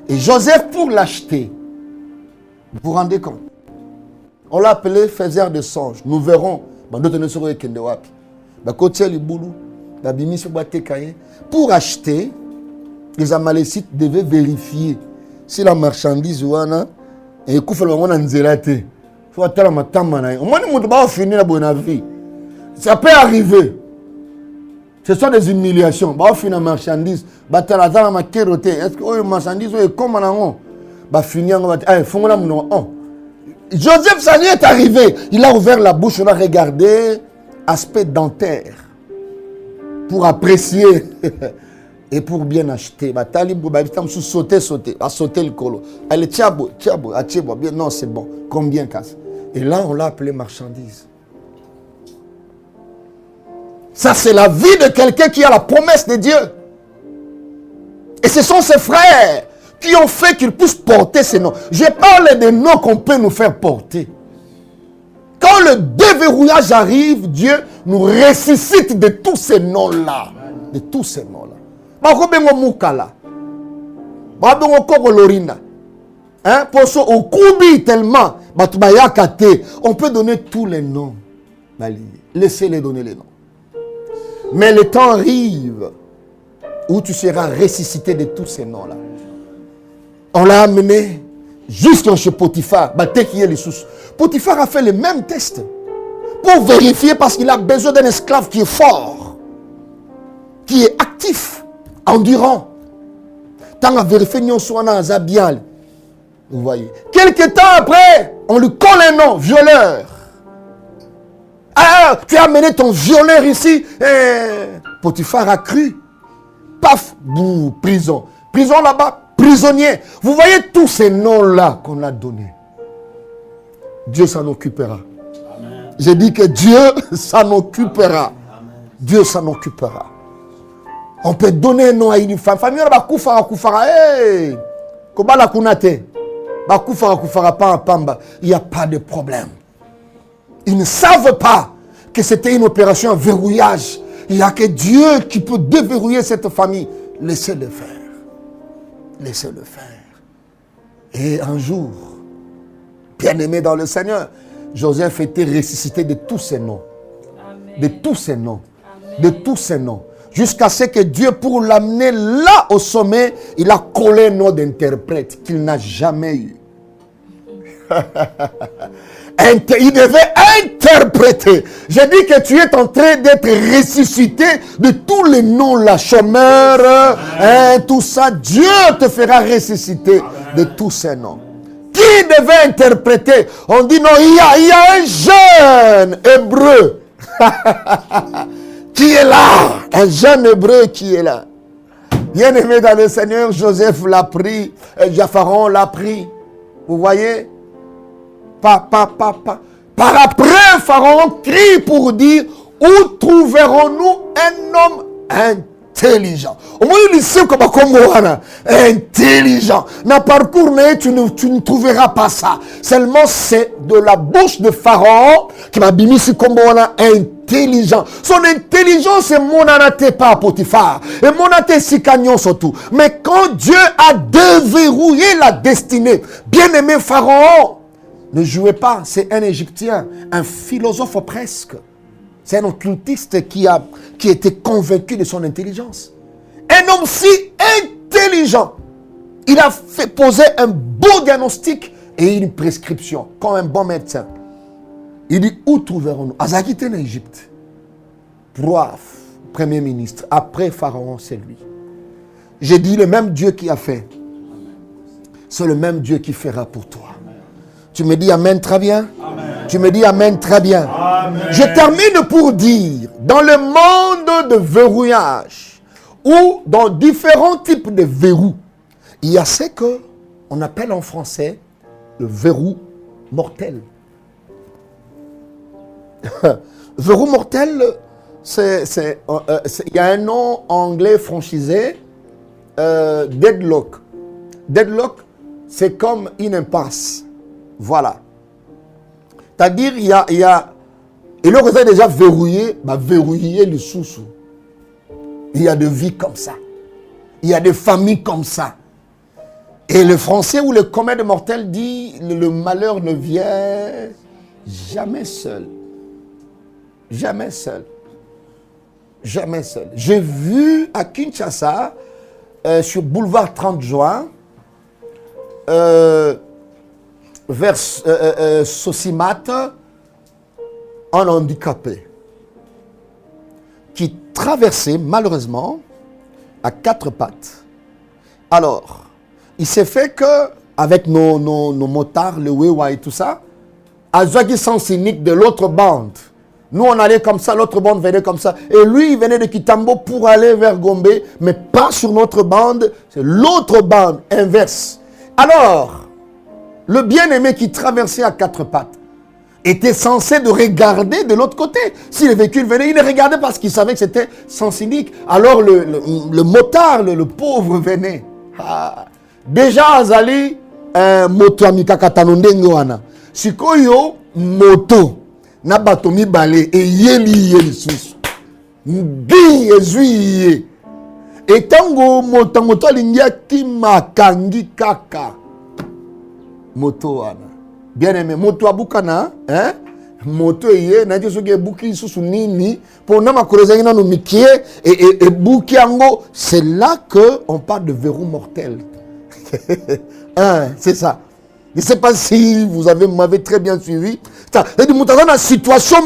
Et Joseph, pour l'acheter, vous vous rendez compte? On l'a appelé faiseur de songes. Nous verrons. Pour acheter, les Amalécites devaient vérifier si la marchandise est ça peut arriver. Ce sont des humiliations. Bah, on finit la marchandise. Bah, tu as la est-ce que la marchandise est comme on va finir. Joseph, ça lui est arrivé. Il a ouvert la bouche, on a regardé aspect dentaire pour apprécier et pour bien acheter. Bah, talibou, bah, sauter, le colo. Allez, tiabo, bien, non, c'est bon. Combien casse? Et là, on l'a appelé marchandise. Ça, c'est la vie de quelqu'un qui a la promesse de Dieu. Et ce sont ses frères qui ont fait qu'il puisse porter ces noms. Je parle des noms qu'on peut nous faire porter. Quand le déverrouillage arrive, Dieu nous ressuscite de tous ces noms-là. De tous ces noms-là. On peut donner tous les noms. Laissez-les donner les noms. Mais le temps arrive où tu seras ressuscité de tous ces noms-là. On l'a amené jusqu'à chez Potiphar. Potiphar a fait le même test pour vérifier parce qu'il a besoin d'un esclave qui est fort, qui est actif, endurant. Tant à vérifier, vous voyez. Quelques temps après, on lui colle un nom, violeur. Ah, tu as amené ton violeur ici. Potiphar a cru. Paf, bouh, prison. Prison là-bas, prisonnier. Vous voyez tous ces noms-là qu'on a donnés. Dieu s'en occupera. Amen. J'ai dit que Dieu s'en occupera. Amen. Dieu s'en occupera. On peut donner un nom à une femme. Famille, il n'y a pas de problème. Ils ne savent pas que c'était une opération à verrouillage. Il n'y a que Dieu qui peut déverrouiller cette famille. Laissez-le faire. Laissez-le faire. Et un jour, bien-aimé dans le Seigneur, Joseph était ressuscité de tous ses noms. Amen. De tous ses noms. Amen. De tous ses noms. Jusqu'à ce que Dieu, pour l'amener là au sommet, il a collé un nom d'interprète qu'il n'a jamais eu. Il devait interpréter. J'ai dit que tu es en train d'être ressuscité de tous les noms, la chômeur, tout ça. Dieu te fera ressusciter de tous ces noms. Qui devait interpréter? On dit non, il y a un jeune hébreu qui est là. Un jeune hébreu qui est là. Bien aimé dans le Seigneur, Joseph l'a pris, Pharaon l'a pris. Vous voyez? Par après, Pharaon crie pour dire, où trouverons-nous un homme intelligent? Au moins, il sait comment intelligent. Dans le parcours, tu ne trouveras pas ça. Seulement, c'est de la bouche de Pharaon qui m'a mis ici comme intelligent. Son intelligence, c'est mon anaté pas Potiphar. Et mon anaté si cagnon surtout. Mais quand Dieu a déverrouillé la destinée, bien-aimé Pharaon, ne jouez pas, c'est un Égyptien, un philosophe presque. C'est un occultiste qui était convaincu de son intelligence. Un homme si intelligent intelligent. Il a fait poser un beau diagnostic et une prescription, comme un bon médecin. Il dit, où trouverons-nous? Azakite en Égypte. Roi, premier ministre. Après Pharaon, c'est lui. J'ai dit, le même Dieu qui a fait, c'est le même Dieu qui fera pour toi. Tu me dis Amen très bien? Amen. Tu me dis Amen très bien. Amen. Je termine pour dire, dans le monde de verrouillage, ou dans différents types de verrous, il y a ce qu'on appelle en français le verrou mortel. Verrou mortel, il y a un nom anglais franchisé, deadlock. Deadlock, c'est comme une impasse. Voilà. C'est-à-dire, il y a et là, vous avez déjà verrouillé, verrouiller le sous-sous. Il y a des vies comme ça. Il y a des familles comme ça. Et le français ou le commun des mortels dit, le malheur ne vient jamais seul. Jamais seul. Jamais seul. J'ai vu à Kinshasa, sur boulevard 30 juin, vers Sosimat, un handicapé qui traversait malheureusement à 4 pattes. Alors, il s'est fait que avec nos motards, le Wewa et tout ça, à Zouagi sens unique de l'autre bande. Nous, on allait comme ça, l'autre bande venait comme ça. Et lui, il venait de Kitambo pour aller vers Gombe, mais pas sur notre bande, c'est l'autre bande, inverse. Alors, le bien-aimé qui traversait à 4 pattes était censé de regarder de l'autre côté. Si le véhicule venait, il le regardait parce qu'il savait que c'était sens unique. Alors, le motard, le pauvre, venait. Ah. Déjà, Azali, moto amika katanondengo wana. Sikoyo, moto. Na bato mibale e yeli susu ngi ezui etango moto alingiaki makangi kaka moto wana bien aimé moto abukana moto eye na ti soki ebuki susu nini pona makolezangi nanu mikie et buki yango. C'est là que on parle de verrou mortel. C'est ça. Je ne sais pas si vous m'avez très bien suivi. Et dans la situation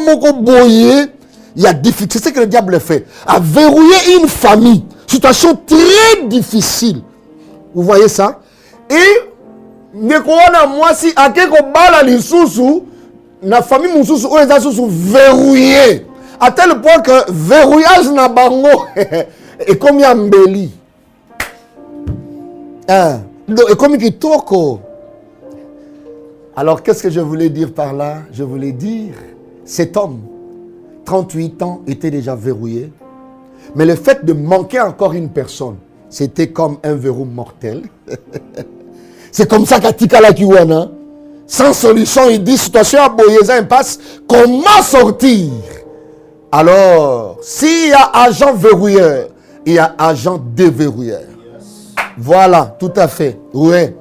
il y a difficulté. C'est ce que le diable fait. À verrouiller une famille. Situation très difficile. Vous voyez ça? Et moi si à quelque bala les sous la famille mon sous les sous verrouillé à tel point que verrouillage na bango et comme il y a mbeli. Et comme il toko. Alors, qu'est-ce que je voulais dire par là? Je voulais dire, cet homme, 38 ans, était déjà verrouillé. Mais le fait de manquer encore une personne, c'était comme un verrou mortel. C'est comme ça qu'Atika la Kiwana, sans solution, il dit, situation à Boyeza impasse, comment sortir? Alors, s'il y a agent verrouilleur, il y a agent déverrouilleur. Voilà, tout à fait. Ouais.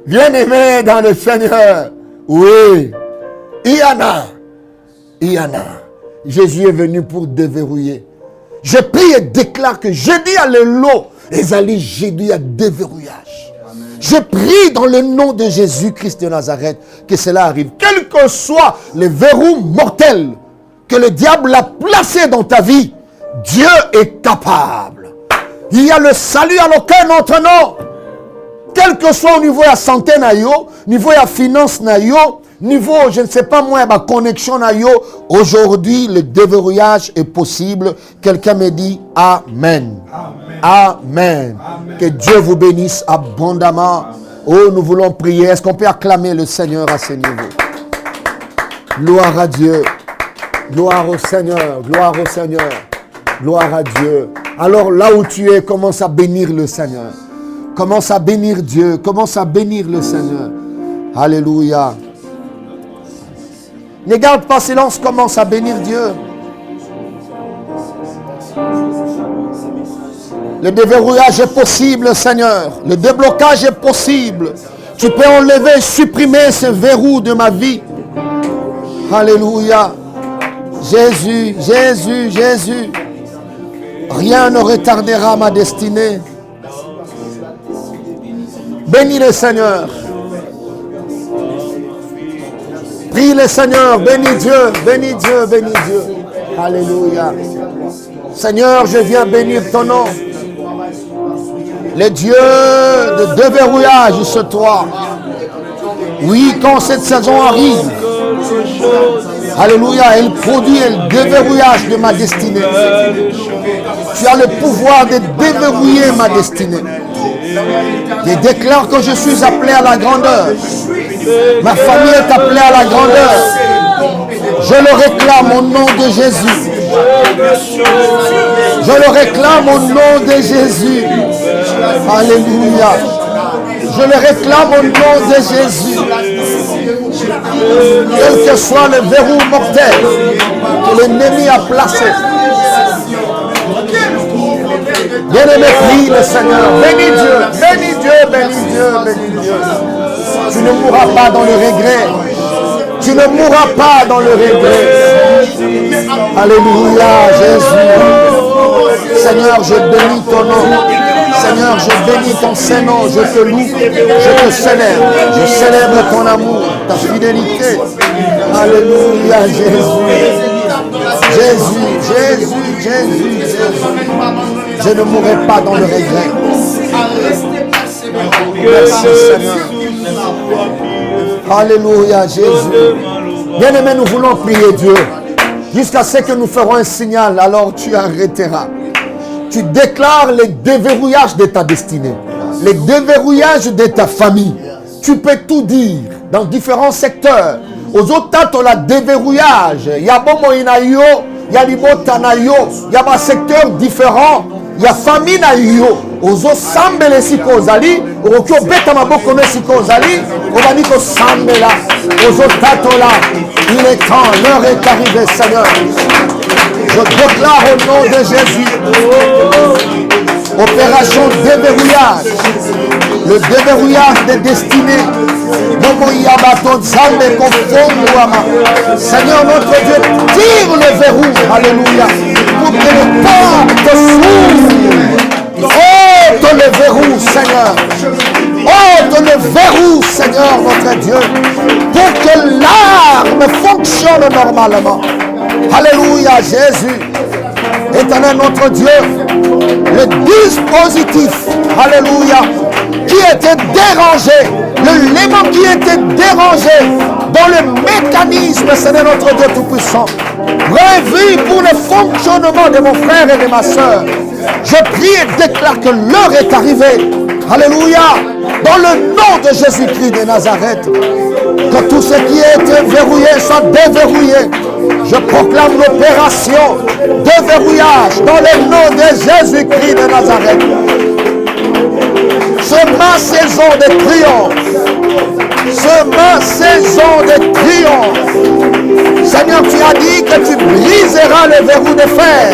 Bien-aimé dans le Seigneur. Oui. Il y en a. Jésus est venu pour déverrouiller. Je prie et déclare que jeudi à l'élo, les alliés jeudi à déverrouillage. Amen. Je prie dans le nom de Jésus-Christ de Nazareth que cela arrive. Quel que soit le verrou mortel que le diable a placé dans ta vie, Dieu est capable. Il y a le salut à aucun autre nom. Quel que soit au niveau de la santé, niveau de la finance, niveau, je ne sais pas moi, ma connexion, aujourd'hui, le déverrouillage est possible. Quelqu'un me dit Amen. Amen. Amen. Amen. Que Dieu vous bénisse abondamment. Amen. Oh, nous voulons prier. Est-ce qu'on peut acclamer le Seigneur à ce niveau? Gloire à Dieu. Gloire au Seigneur, gloire au Seigneur, gloire à Dieu. Alors là où tu es, commence à bénir le Seigneur. Commence à bénir Dieu, commence à bénir le Seigneur. Alléluia. Ne garde pas silence, commence à bénir Dieu. Le déverrouillage est possible, Seigneur. Le déblocage est possible. Tu peux enlever, supprimer ce verrou de ma vie. Alléluia. Jésus, Jésus, Jésus. Rien ne retardera ma destinée. Bénis le Seigneur. Prie le Seigneur. Bénis Dieu, bénis Dieu, bénis Dieu. Alléluia. Seigneur, je viens bénir ton nom. Le Dieu de déverrouillage, c'est toi. Oui, quand cette saison arrive, alléluia, elle produit le déverrouillage de ma destinée. Tu as le pouvoir de déverrouiller ma destinée. Je déclare que je suis appelé à la grandeur. Ma famille est appelée à la grandeur. Je le réclame au nom de Jésus. Je le réclame au nom de Jésus. Alléluia. Je le réclame au nom de Jésus. Quel que soit le verrou mortel que l'ennemi a placé. Bien-aimé, prie le Seigneur. Bénis Dieu, bénis Dieu, bénis Dieu, bénis Dieu. Tu ne mourras pas dans le regret. Tu ne mourras pas dans le regret. Alléluia, Jésus. Seigneur, je bénis ton nom. Seigneur, je bénis ton Saint-Nom. Je te loue, je te célèbre. Je célèbre ton amour, ta fidélité. Alléluia, Jésus. Jésus, Jésus, Jésus, Jésus. Je ne mourrai pas dans le regret. Merci, Seigneur. Alléluia, Jésus. Bien-aimés, nous voulons prier Dieu. Jusqu'à ce que nous ferons un signal, alors tu arrêteras. Tu déclares le déverrouillage de ta destinée. Le déverrouillage de ta famille. Tu peux tout dire dans différents secteurs. Aux autres, la déverrouillage. Il y a bon moïnayo, il y a libota nayo, il y a un secteur différent. Il y a famille nayo. Aux autres, sambele sikozali. Aux autres, beta maboko ne sikozali. On va dire que sambela. Aux autres, là. Il est temps, l'heure est arrivée, Seigneur. Je déclare au nom de Jésus. Opération déverrouillage. Le déverrouillage des destinées. Seigneur notre Dieu, tire le verrou. Alléluia. Pour que le porte s'ouvre. Ôte le verrou, Seigneur. Ôte le verrou, Seigneur notre Dieu. Pour que l'arme fonctionne normalement. Alléluia, Jésus. Éternel notre Dieu, le dispositif, alléluia, qui était dérangé, l'élément qui était dérangé dans le mécanisme, Seigneur notre Dieu Tout-Puissant, prévu pour le fonctionnement de mon frère et de ma soeur. Je prie et déclare que l'heure est arrivée, alléluia, dans le nom de Jésus-Christ de Nazareth, que tout ce qui est verrouillé soit déverrouillé. Je proclame l'opération de verrouillage dans le nom de Jésus-Christ de Nazareth. C'est ma saison de triomphe. C'est ma saison de triomphe. Seigneur, tu as dit que tu briseras le verrou de fer.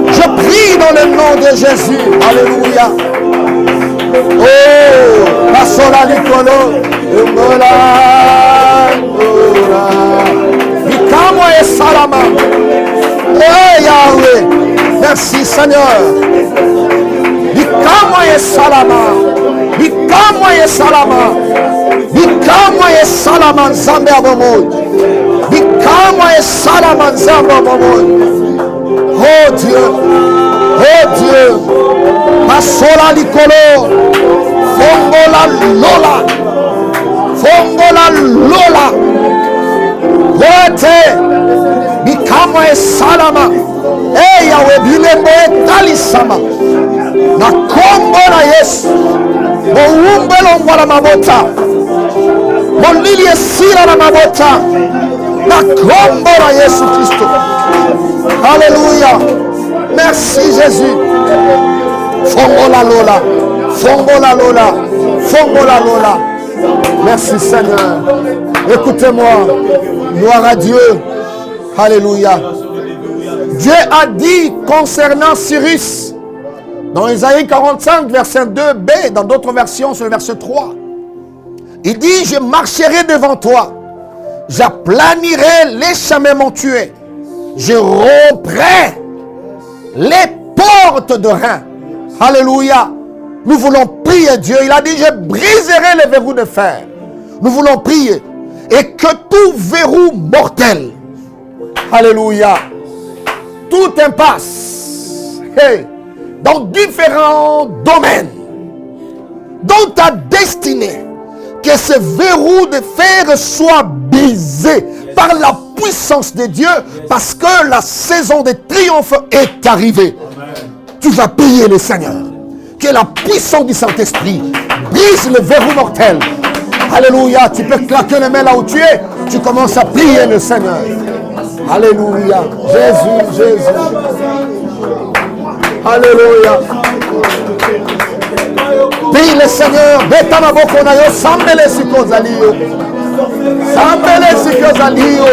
Je prie dans le nom de Jésus. Alléluia. Oh, Passola Nicolo, Vicamo et Salama. Oh Yahweh, merci Seigneur. Vicamo et Salama. Vicamo et Salama. Vicamo et Salama Zambe Abomoy. Vicamo et Salama Zambe Abomoy. Oh Dieu. Oh Dieu. Passola Nicolo. Fongola Lola. Fongola Lola. Wote. Bikamo e salama. Yahweh bilembo e talisama. Na kombo na Yesu. Moumbe longwa na mabota. Molili esira na mabota. Na kombo na Yesu Kristo. Alléluia. Merci Jésus. Fongola Lola. Fongola Lola. Fongola Lola. Merci Seigneur. Écoutez-moi. Gloire à Dieu. Alléluia. Dieu a dit concernant Cyrus, dans Isaïe 45, verset 2b, dans d'autres versions, c'est le verset 3. Il dit, je marcherai devant toi. J'aplanirai les chemins montueux. Je romprai les portes de reins. Alléluia. Nous voulons prier Dieu. Il a dit, je briserai les verrous de fer. Nous voulons prier. Et que tout verrou mortel, alléluia, toute impasse, dans différents domaines, dans ta destinée, que ce verrou de fer soit brisé par la puissance de Dieu, parce que la saison de triomphe est arrivée. Tu vas prier le Seigneur. Que la puissance du Saint-Esprit brise le verrou mortel. Alléluia. Tu peux claquer les mains là où tu es. Tu commences à prier le Seigneur. Alléluia. Jésus, Jésus. Alléluia. Prie le Seigneur. Betamaboko sambele sikozalio. Sambele sikozalio.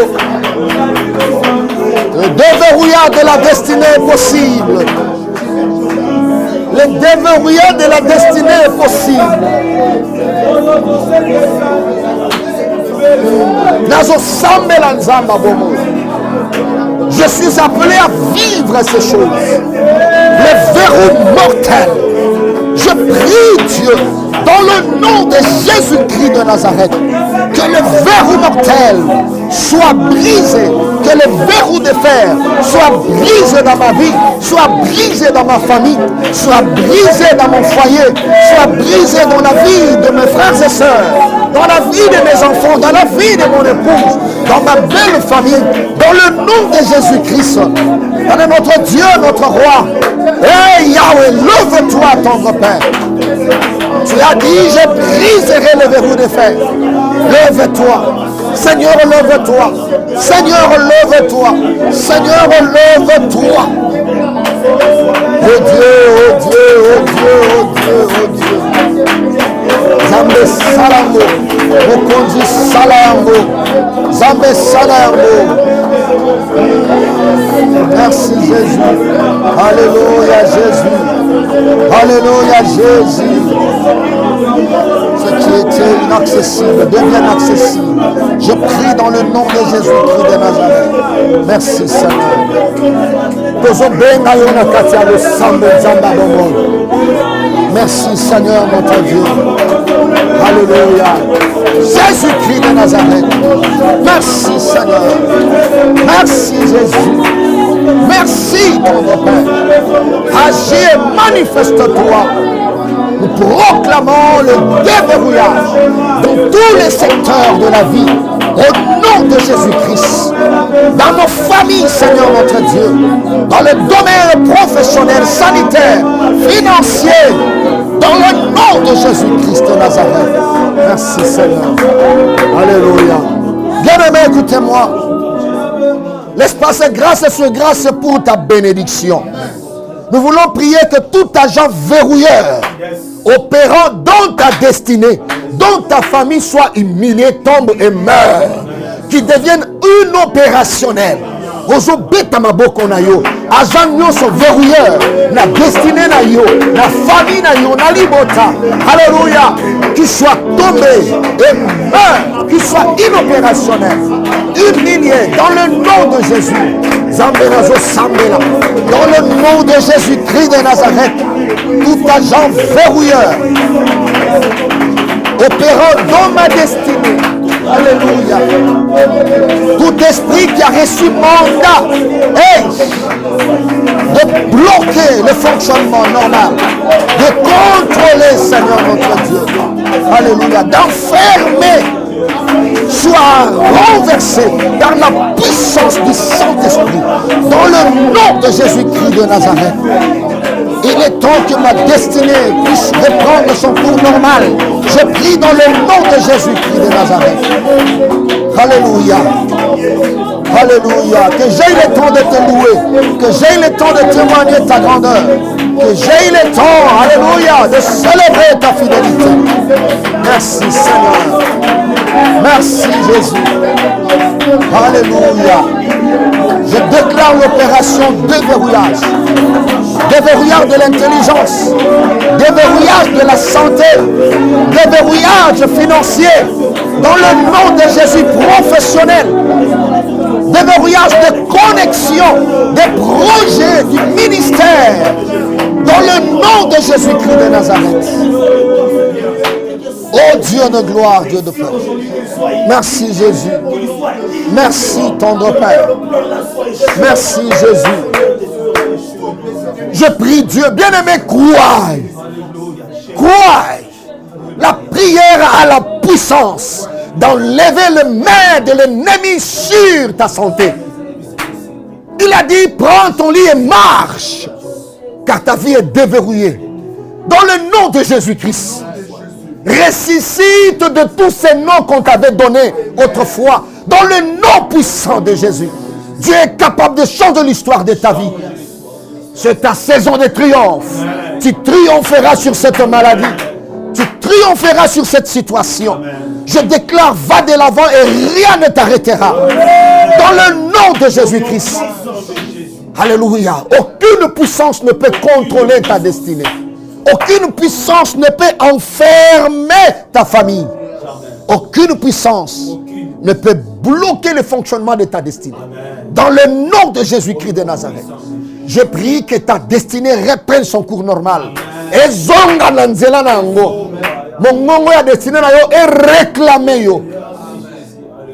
Le déverrouillage de la destinée est possible. Le déverrouillage de la destinée est possible. Je suis appelé à vivre ces choses. Les verrous mortels. Je prie Dieu dans le nom de Jésus-Christ de Nazareth, que le verrou mortel soit brisé, que le verrou de fer soit brisé dans ma vie, soit brisé dans ma famille, soit brisé dans mon foyer, soit brisé dans la vie de mes frères et sœurs, dans la vie de mes enfants, dans la vie de mon épouse, dans ma belle famille, dans le nom de Jésus-Christ, dans notre Dieu, notre roi. Hey Yahweh, lève-toi, tendre Père. Tu as dit, je briserai le verrou de fer. Lève-toi. Seigneur, lève-toi. Seigneur, lève-toi. Seigneur, lève-toi. Oh Dieu, oh Dieu, oh Dieu, oh Dieu, oh Dieu. Zambé Salambo. Mokonji Salambo. Zambé Salambo. Merci Jésus. Alléluia Jésus. Alléluia Jésus. Ce qui était inaccessible devient accessible. Je prie dans le nom de Jésus-Christ de Nazareth. Merci Seigneur. Merci Seigneur notre Dieu. Alléluia. Jésus-Christ de Nazareth. Merci Seigneur. Merci Jésus. Merci mon Père. Agis et manifeste-toi. Nous proclamons le déverrouillage dans tous les secteurs de la vie. Au nom de Jésus-Christ. Dans nos familles, Seigneur notre Dieu. Dans le domaine professionnel, sanitaire, financier. Dans le nom de Jésus-Christ de Nazareth. Merci Seigneur. Alléluia. Bien-aimé, écoutez-moi. L'espace est grâce sur grâce pour ta bénédiction. Nous voulons prier que tout agent verrouilleur opérant dans ta destinée, dont ta famille soit humiliée, tombe et meurt, qui devienne inopérationnel. Ozo beta maboko na yo, agent nyonso verrouilleur, na destinée na yo, na famille na yo, na libota, alléluia, qui soit tombé et meurt, qui soit inopérationnel, humilié dans le nom de Jésus. Zambenazo Sambela, dans le nom de Jésus-Christ de Nazareth, tout agent verrouilleur, opérant dans ma destinée, alléluia, tout esprit qui a reçu mandat, de bloquer le fonctionnement normal, de contrôler, Seigneur notre Dieu, alléluia, d'enfermer, soit renversé par la puissance du Saint-Esprit, dans le nom de Jésus-Christ de Nazareth. Il est temps que ma destinée puisse reprendre son cours normal. Je prie dans le nom de Jésus-Christ de Nazareth. Alléluia. Alléluia. Que j'aie le temps de te louer. Que j'aie le temps de témoigner ta grandeur. Que j'aie le temps, alléluia, de célébrer ta fidélité. Merci Seigneur. Merci Jésus. Alléluia. Je déclare l'opération déverrouillage. Déverrouillage de l'intelligence. Déverrouillage de la santé. Déverrouillage financier. Dans le nom de Jésus, professionnel. Déverrouillage de connexion, des projets du ministère. Dans le nom de Jésus-Christ de Nazareth. Oh Dieu de gloire, Dieu de paix. Merci Jésus. Merci tendre Père. Merci Jésus. Je prie Dieu, bien-aimé, croyez. Croyez. La prière a la puissance d'enlever le main de l'ennemi sur ta santé. Il a dit, prends ton lit et marche, car ta vie est déverrouillée. Dans le nom de Jésus-Christ, ressuscite de tous ces noms qu'on t'avait donnés autrefois. Dans le nom puissant de Jésus, Dieu est capable de changer l'histoire de ta vie. C'est ta saison de triomphe. Tu triompheras sur cette maladie. Tu triompheras sur cette situation. Je déclare, va de l'avant et rien ne t'arrêtera. Dans le nom de Jésus-Christ. Alléluia. Aucune puissance ne peut contrôler ta destinée. Aucune puissance ne peut enfermer ta famille. Aucune puissance ne peut bloquer le fonctionnement de ta destinée. Dans le nom de Jésus-Christ de Nazareth, je prie que ta destinée reprenne son cours normal. Et zonga nanzela nango. Mongongo ya destinée na yo et réclame yo.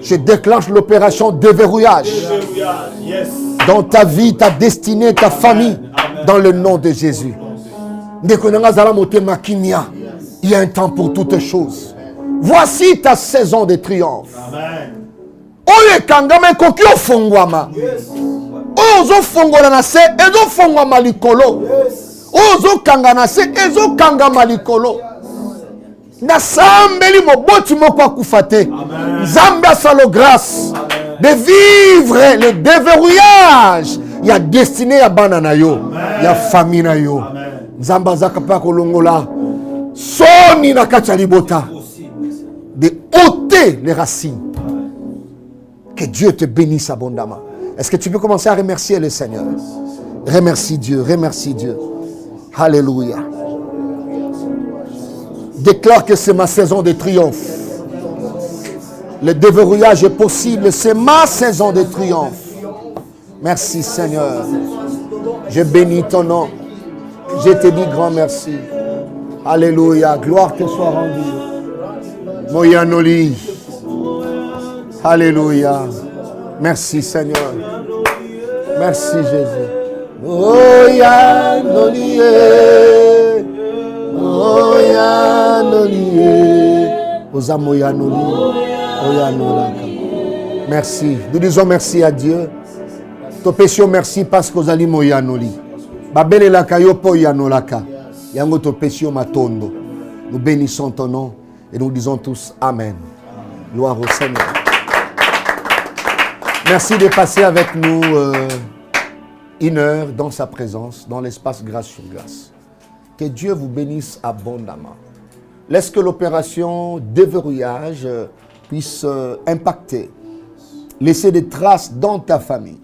Je déclenche l'opération déverrouillage dans ta vie, ta destinée, ta famille, dans le nom de Jésus. Il y a un temps pour toutes choses. Voici ta saison de triomphe. Oye kangame kokio fongwama. Ozo fongola na se, ezo fongwama likolo. Ozo kangana se, ezo kangama likolo. Na sambeli moboti moko kufate. Zambia salo grâce de vivre le déverrouillage. Il y a destiné à banana yo, il y a famille na yo. Zamba zakapa kolongola. Soni na kachalibota. De ôter les racines. Que Dieu te bénisse abondamment. Est-ce que tu peux commencer à remercier le Seigneur? Remercie Dieu, remercie Dieu. Alléluia. Déclare que c'est ma saison de triomphe. Le déverrouillage est possible. C'est ma saison de triomphe. Merci Seigneur. Je bénis ton nom. Je te dis grand merci. Alléluia. Gloire te soit rendue. Moyanoli. Alléluia. Merci Seigneur. Merci Jésus. Moyanoli. Moyanoli. Osa Moyanoli. Merci. Nous disons merci à Dieu. Te péchons merci parce que vous allez Moyanoli. Babele la kayo po yanolaka. Yango to péchons matondo. Nous bénissons ton nom et nous disons tous Amen. Gloire au Seigneur. Merci de passer avec nous une heure dans sa présence, dans l'espace grâce sur grâce. Que Dieu vous bénisse abondamment. Laisse que l'opération déverrouillage puisse impacter, laisser des traces dans ta famille.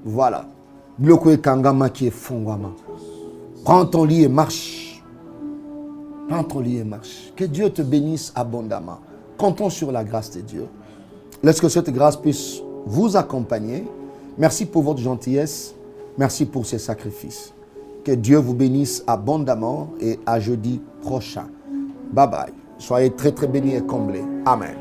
Voilà. Prends ton lit et marche. Prends ton lit et marche. Que Dieu te bénisse abondamment. Comptons sur la grâce de Dieu. Laisse que cette grâce puisse vous accompagner. Merci pour votre gentillesse. Merci pour ces sacrifices. Que Dieu vous bénisse abondamment et à jeudi prochain. Bye bye. Soyez très très bénis et comblés. Amen.